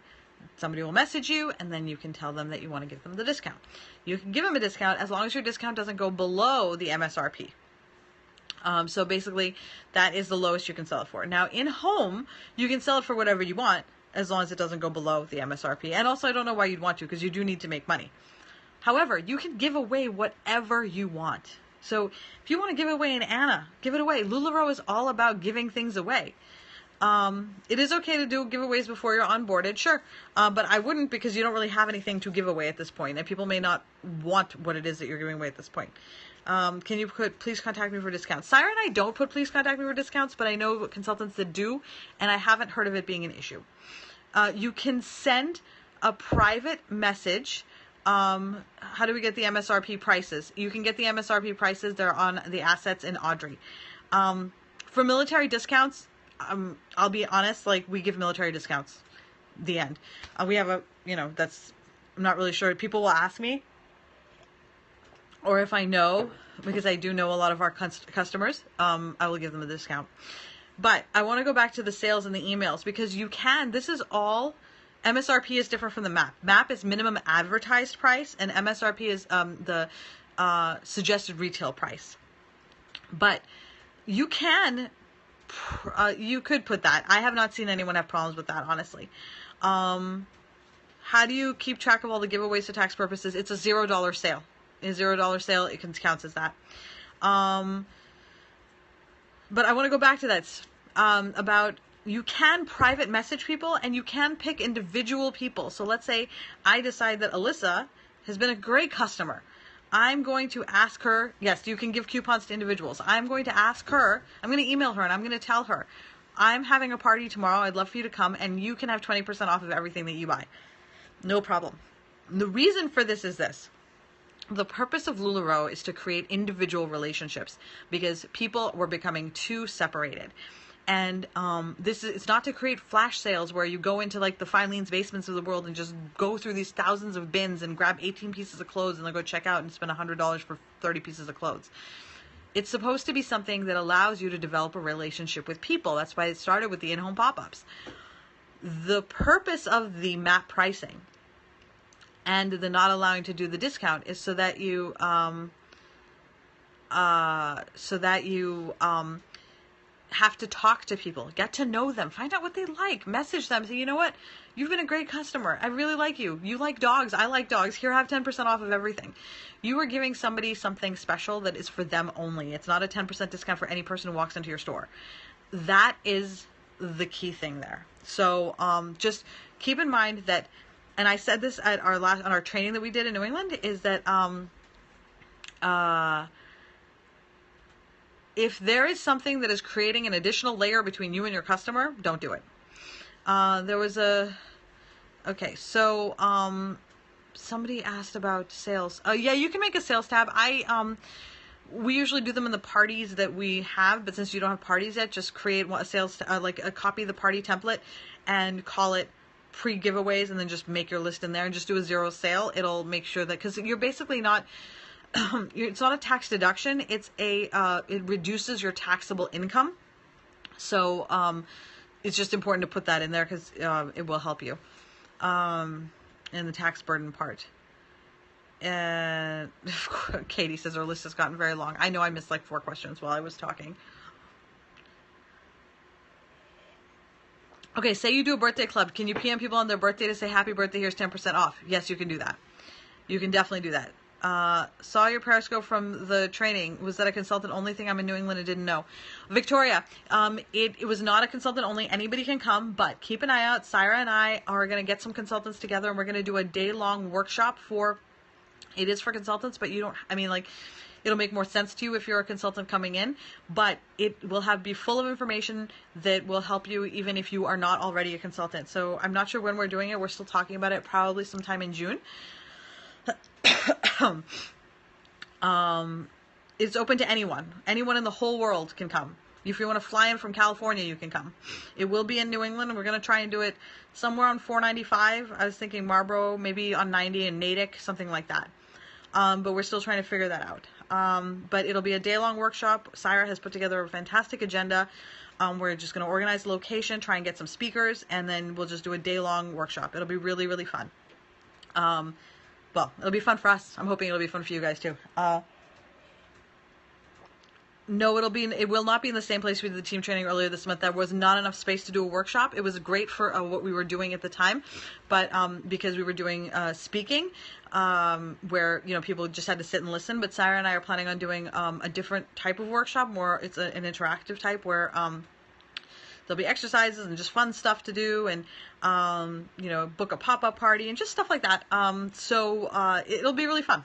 Somebody will message you, and then you can tell them that you want to give them the discount. You can give them a discount as long as your discount doesn't go below the MSRP. So basically, that is the lowest you can sell it for. Now, in home, you can sell it for whatever you want, as long as it doesn't go below the MSRP. And also, I don't know why you'd want to, because you do need to make money. However, you can give away whatever you want. So if you want to give away an Anna, give it away. LuLaRoe is all about giving things away. It is okay to do giveaways before you're onboarded, sure. But I wouldn't, because you don't really have anything to give away at this point, and people may not want what it is that you're giving away at this point. Can you please contact me for discounts? Syra and I don't put please contact me for discounts, but I know consultants that do, and I haven't heard of it being an issue. You can send a private message. How do we get the MSRP prices? You can get the MSRP prices. They're on the assets in Audrey. For military discounts, I'll be honest, like, we give military discounts. The end. We have a, I'm not really sure. People will ask me, or if I know, because I do know a lot of our customers, I will give them a discount. But I want to go back to the sales and the emails, because this is all, MSRP is different from the MAP. MAP is minimum advertised price, and MSRP is the suggested retail price. But you could put that. I have not seen anyone have problems with that, honestly. How do you keep track of all the giveaways for tax purposes? It's a $0 sale. A $0 sale, it counts as that. But I want to go back to that about you can private message people, and you can pick individual people. So let's say I decide that Alyssa has been a great customer. I'm going to ask her, yes, you can give coupons to individuals. I'm going to ask her, I'm going to email her, and I'm going to tell her, I'm having a party tomorrow. I'd love for you to come, and you can have 20% off of everything that you buy. No problem. The reason for this is this. The purpose of LuLaRoe is to create individual relationships, because people were becoming too separated. And it's not to create flash sales where you go into like the Filene's basements of the world and just go through these thousands of bins and grab 18 pieces of clothes and then go check out and spend $100 for 30 pieces of clothes. It's supposed to be something that allows you to develop a relationship with people. That's why it started with the in-home pop-ups. The purpose of the MAP pricing and the not allowing to do the discount is so that you have to talk to people, get to know them, find out what they like, message them, say, you know what, you've been a great customer. I really like you. You like dogs. I like dogs. Here, have 10% off of everything. You are giving somebody something special that is for them only. It's not a 10% discount for any person who walks into your store. That is the key thing there. So just keep in mind that, and I said this at on our training that we did in New England, is that if there is something that is creating an additional layer between you and your customer, don't do it. There was okay, so somebody asked about sales. Yeah, you can make a sales tab. We usually do them in the parties that we have, but since you don't have parties yet, just create a sales, like a copy of the party template and call it pre-giveaways, and then just make your list in there and just do a 0 sale. It'll make sure that, because you're basically not, it's not a tax deduction. It's it reduces your taxable income. So it's just important to put that in there because it will help you in the tax burden part. And Katie says our list has gotten very long. I know I missed like 4 questions while I was talking. Okay, say you do a birthday club. Can you PM people on their birthday to say happy birthday, here's 10% off? Yes, you can do that. You can definitely do that. Saw your Periscope from the training. Was that a consultant only thing? I'm in New England and didn't know. Victoria, it was not a consultant only. Anybody can come, but keep an eye out. Syra and I are going to get some consultants together, and we're going to do a day-long workshop for, it is for consultants, but you don't, I mean, like, it'll make more sense to you if you're a consultant coming in, but it will be full of information that will help you even if you are not already a consultant. So I'm not sure when we're doing it. We're still talking about it, probably sometime in June. It's open to anyone. Anyone in the whole world can come. If you want to fly in from California, you can come. It will be in New England, and we're going to try and do it somewhere on 495. I was thinking Marlboro, maybe on 90 and Natick, something like that. But we're still trying to figure that out. But it'll be a day-long workshop. Syra has put together a fantastic agenda. We're just going to organize the location, try and get some speakers, and then we'll just do a day-long workshop. It'll be really, really fun. Well, it'll be fun for us. I'm hoping it'll be fun for you guys too. No, it will not be in the same place we did the team training earlier this month. There was not enough space to do a workshop. It was great for what we were doing at the time, but because we were doing speaking, where people just had to sit and listen. But Syra and I are planning on doing a different type of workshop. It's an interactive type where there'll be exercises and just fun stuff to do, and book a pop-up party and just stuff like that. So it'll be really fun.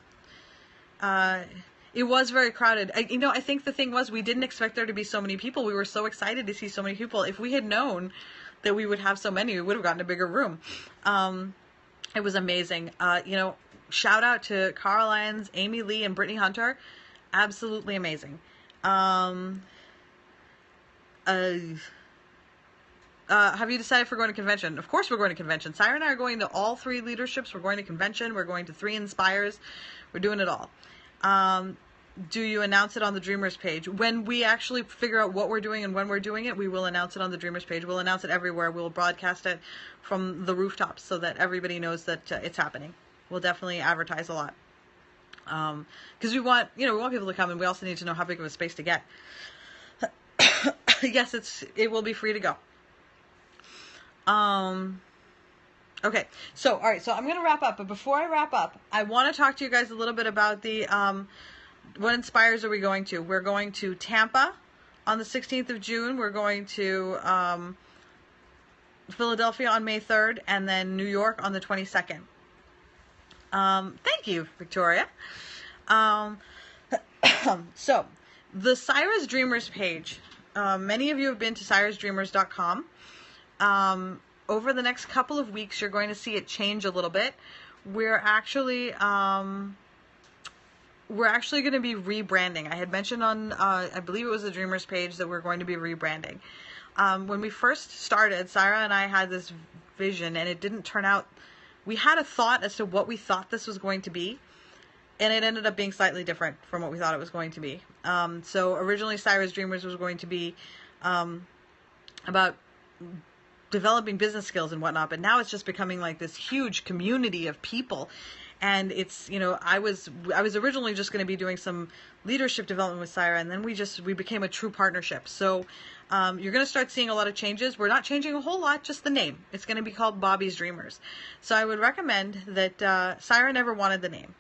It was very crowded. I think the thing was we didn't expect there to be so many people. We were so excited to see so many people. If we had known that we would have so many, we would have gotten a bigger room. It was amazing. Shout out to Carl Lyons, Amy Lee, and Brittany Hunter. Absolutely amazing. Have you decided if we're going to convention? Of course we're going to convention. Syra and I are going to all 3 leaderships. We're going to convention. We're going to 3 Inspires. We're doing it all. Do you announce it on the Dreamers page? When we actually figure out what we're doing and when we're doing it, we will announce it on the Dreamers page. We'll announce it everywhere. We'll broadcast it from the rooftops so that everybody knows that it's happening. We'll definitely advertise a lot. Because we want people to come, and we also need to know how big of a space to get. Yes, it will be free to go. Okay, so, all right, so I'm going to wrap up, but before I wrap up, I want to talk to you guys a little bit about the, what Inspires are we going to? We're going to Tampa on the 16th of June. We're going to Philadelphia on May 3rd, and then New York on the 22nd. Thank you, Victoria. So, the Syra's Dreamers page, many of you have been to cyrasdreamers.com. Over the next couple of weeks, you're going to see it change a little bit. We're actually going to be rebranding. I had mentioned on, I believe it was the Dreamers page, that we're going to be rebranding. When we first started, Syra and I had this vision, and it didn't turn out. We had a thought as to what we thought this was going to be, and it ended up being slightly different from what we thought it was going to be. So originally Syra's Dreamers was going to be about developing business skills and whatnot, but now it's just becoming like this huge community of people. And it's, you know, I was originally just going to be doing some leadership development with Syra, and then we became a true partnership. So you're going to start seeing a lot of changes. We're not changing a whole lot, just the name. It's going to be called Bobby's Dreamers. So I would recommend that Syra never wanted the name.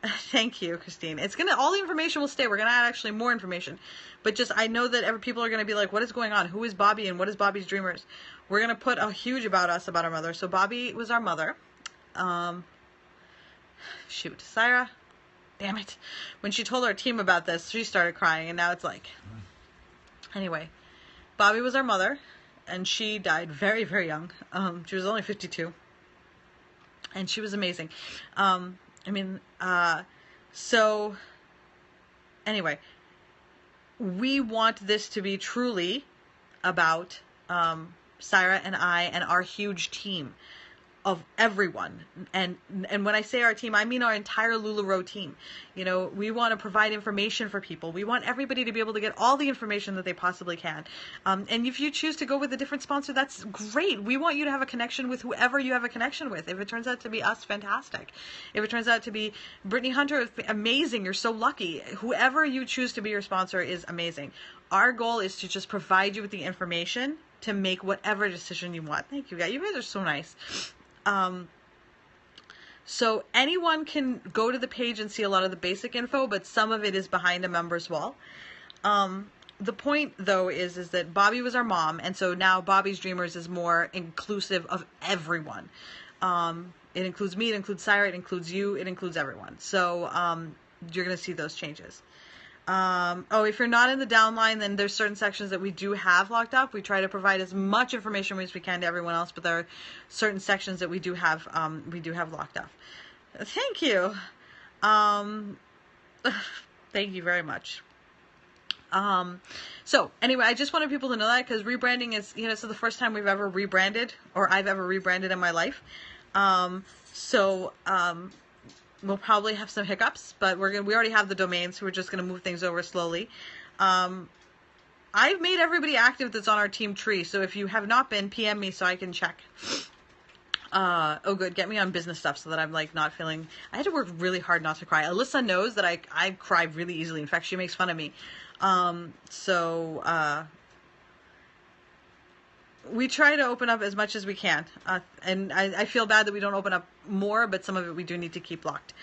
Thank you, Christine. It's going to, all the information will stay. We're going to add actually more information. But just, I know that people are going to be like, what is going on? Who is Bobby and what is Bobby's Dreamers? We're going to put a huge about us, about our mother. So Bobby was our mother. Shoot, Syra, damn it. When she told our team about this, she started crying, and now it's like, anyway, Bobby was our mother, and she died very, very young. She was only 52, and she was amazing. So anyway, we want this to be truly about Syra and I and our huge team of everyone. And when I say our team, I mean our entire LuLaRoe team. You know, we want to provide information for people. We want everybody to be able to get all the information that they possibly can. And if you choose to go with a different sponsor, that's great. We want you to have a connection with whoever you have a connection with. If it turns out to be us, fantastic. If it turns out to be Brittany Hunter, amazing. You're so lucky. Whoever you choose to be your sponsor is amazing. Our goal is to just provide you with the information to make whatever decision you want. Thank you guys. You guys are so nice. So anyone can go to the page and see a lot of the basic info, but some of it is behind a member's wall. The point though is that Bobby was our mom, and so now Bobby's Dreamers is more inclusive of everyone. It includes me, it includes Syra, it includes you, it includes everyone. So you're going to see those changes. If you're not in the downline, then there's certain sections that we do have locked up. We try to provide as much information as we can to everyone else, but there are certain sections that we do have locked up. Thank you. Thank you very much. So anyway, I just wanted people to know that, because rebranding is, you know, so the first time we've ever rebranded, or I've ever rebranded in my life. We'll probably have some hiccups, but we already have the domain, so we're just gonna move things over slowly. I've made everybody active that's on our team tree, so if you have not been, PM me so I can check. Oh good, get me on business stuff so that I'm like not feeling, I had to work really hard not to cry. Alyssa knows that I cry really easily. In fact, she makes fun of me. We try to open up as much as we can, and I feel bad that we don't open up more, but some of it we do need to keep locked.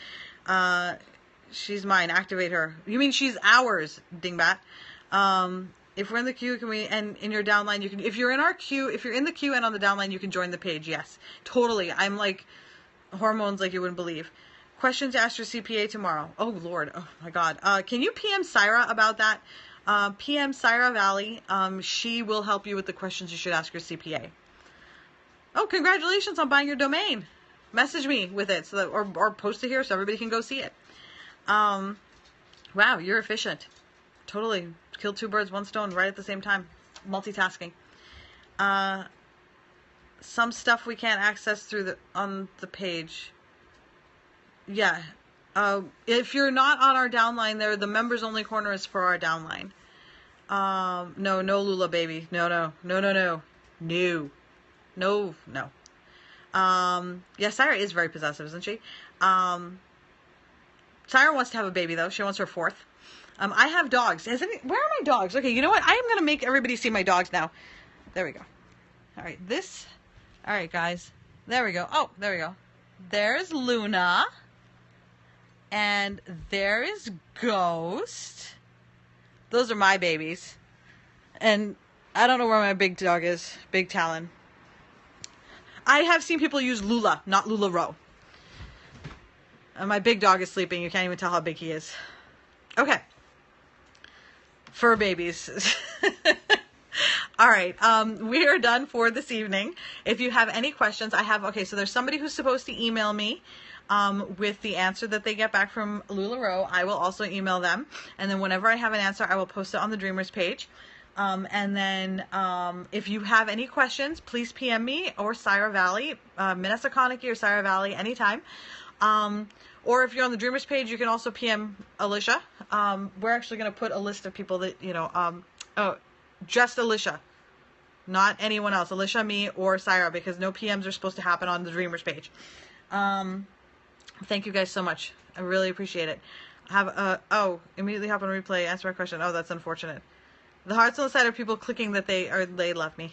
She's mine. Activate her. You mean she's ours, dingbat. If we're in the queue, can we, and in your downline, you can, if you're in our queue, if you're in the queue and on the downline, you can join the page. Yes, totally. I'm like hormones like you wouldn't believe. Question to ask your CPA tomorrow. Oh Lord. Oh my God. Can you PM Syra about that? PM Syra Valley. She will help you with the questions you should ask your CPA. Oh, congratulations on buying your domain. Message me with it so that, or post it here so everybody can go see it. Wow, you're efficient. Totally. Kill two birds, one stone right at the same time. Multitasking. Some stuff we can't access through on the page. Yeah. If you're not on our downline there, the members only corner is for our downline. No Lula baby. No. Yeah, Syra is very possessive, isn't she? Syra wants to have a baby though. She wants her fourth. I have dogs. Where are my dogs? Okay, you know what? I am going to make everybody see my dogs now. There we go. All right, all right, guys. There we go. Oh, there we go. There's Luna. And there is Ghost. Those are my babies. And I don't know where my big dog is. Big Talon. I have seen people use Lula, not LuLaRoe. And my big dog is sleeping. You can't even tell how big he is. Okay. Fur babies. All right. We are done for this evening. If you have any questions, so there's somebody who's supposed to email me with the answer that they get back from LuLaRoe. I will also email them. And then whenever I have an answer, I will post it on the Dreamers page. And then if you have any questions, please PM me or Syra Valley, Minnesota or Syra Valley anytime. Or if you're on the Dreamers page, you can also PM Alicia. We're actually going to put a list of people that, oh, just Alicia. Not anyone else. Alicia, me, or Syra, because no PMs are supposed to happen on the Dreamers page. Thank you guys so much. I really appreciate it. Immediately hop on replay, answer my question. Oh, that's unfortunate. The hearts on the side are people clicking that they love me.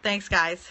Thanks, guys.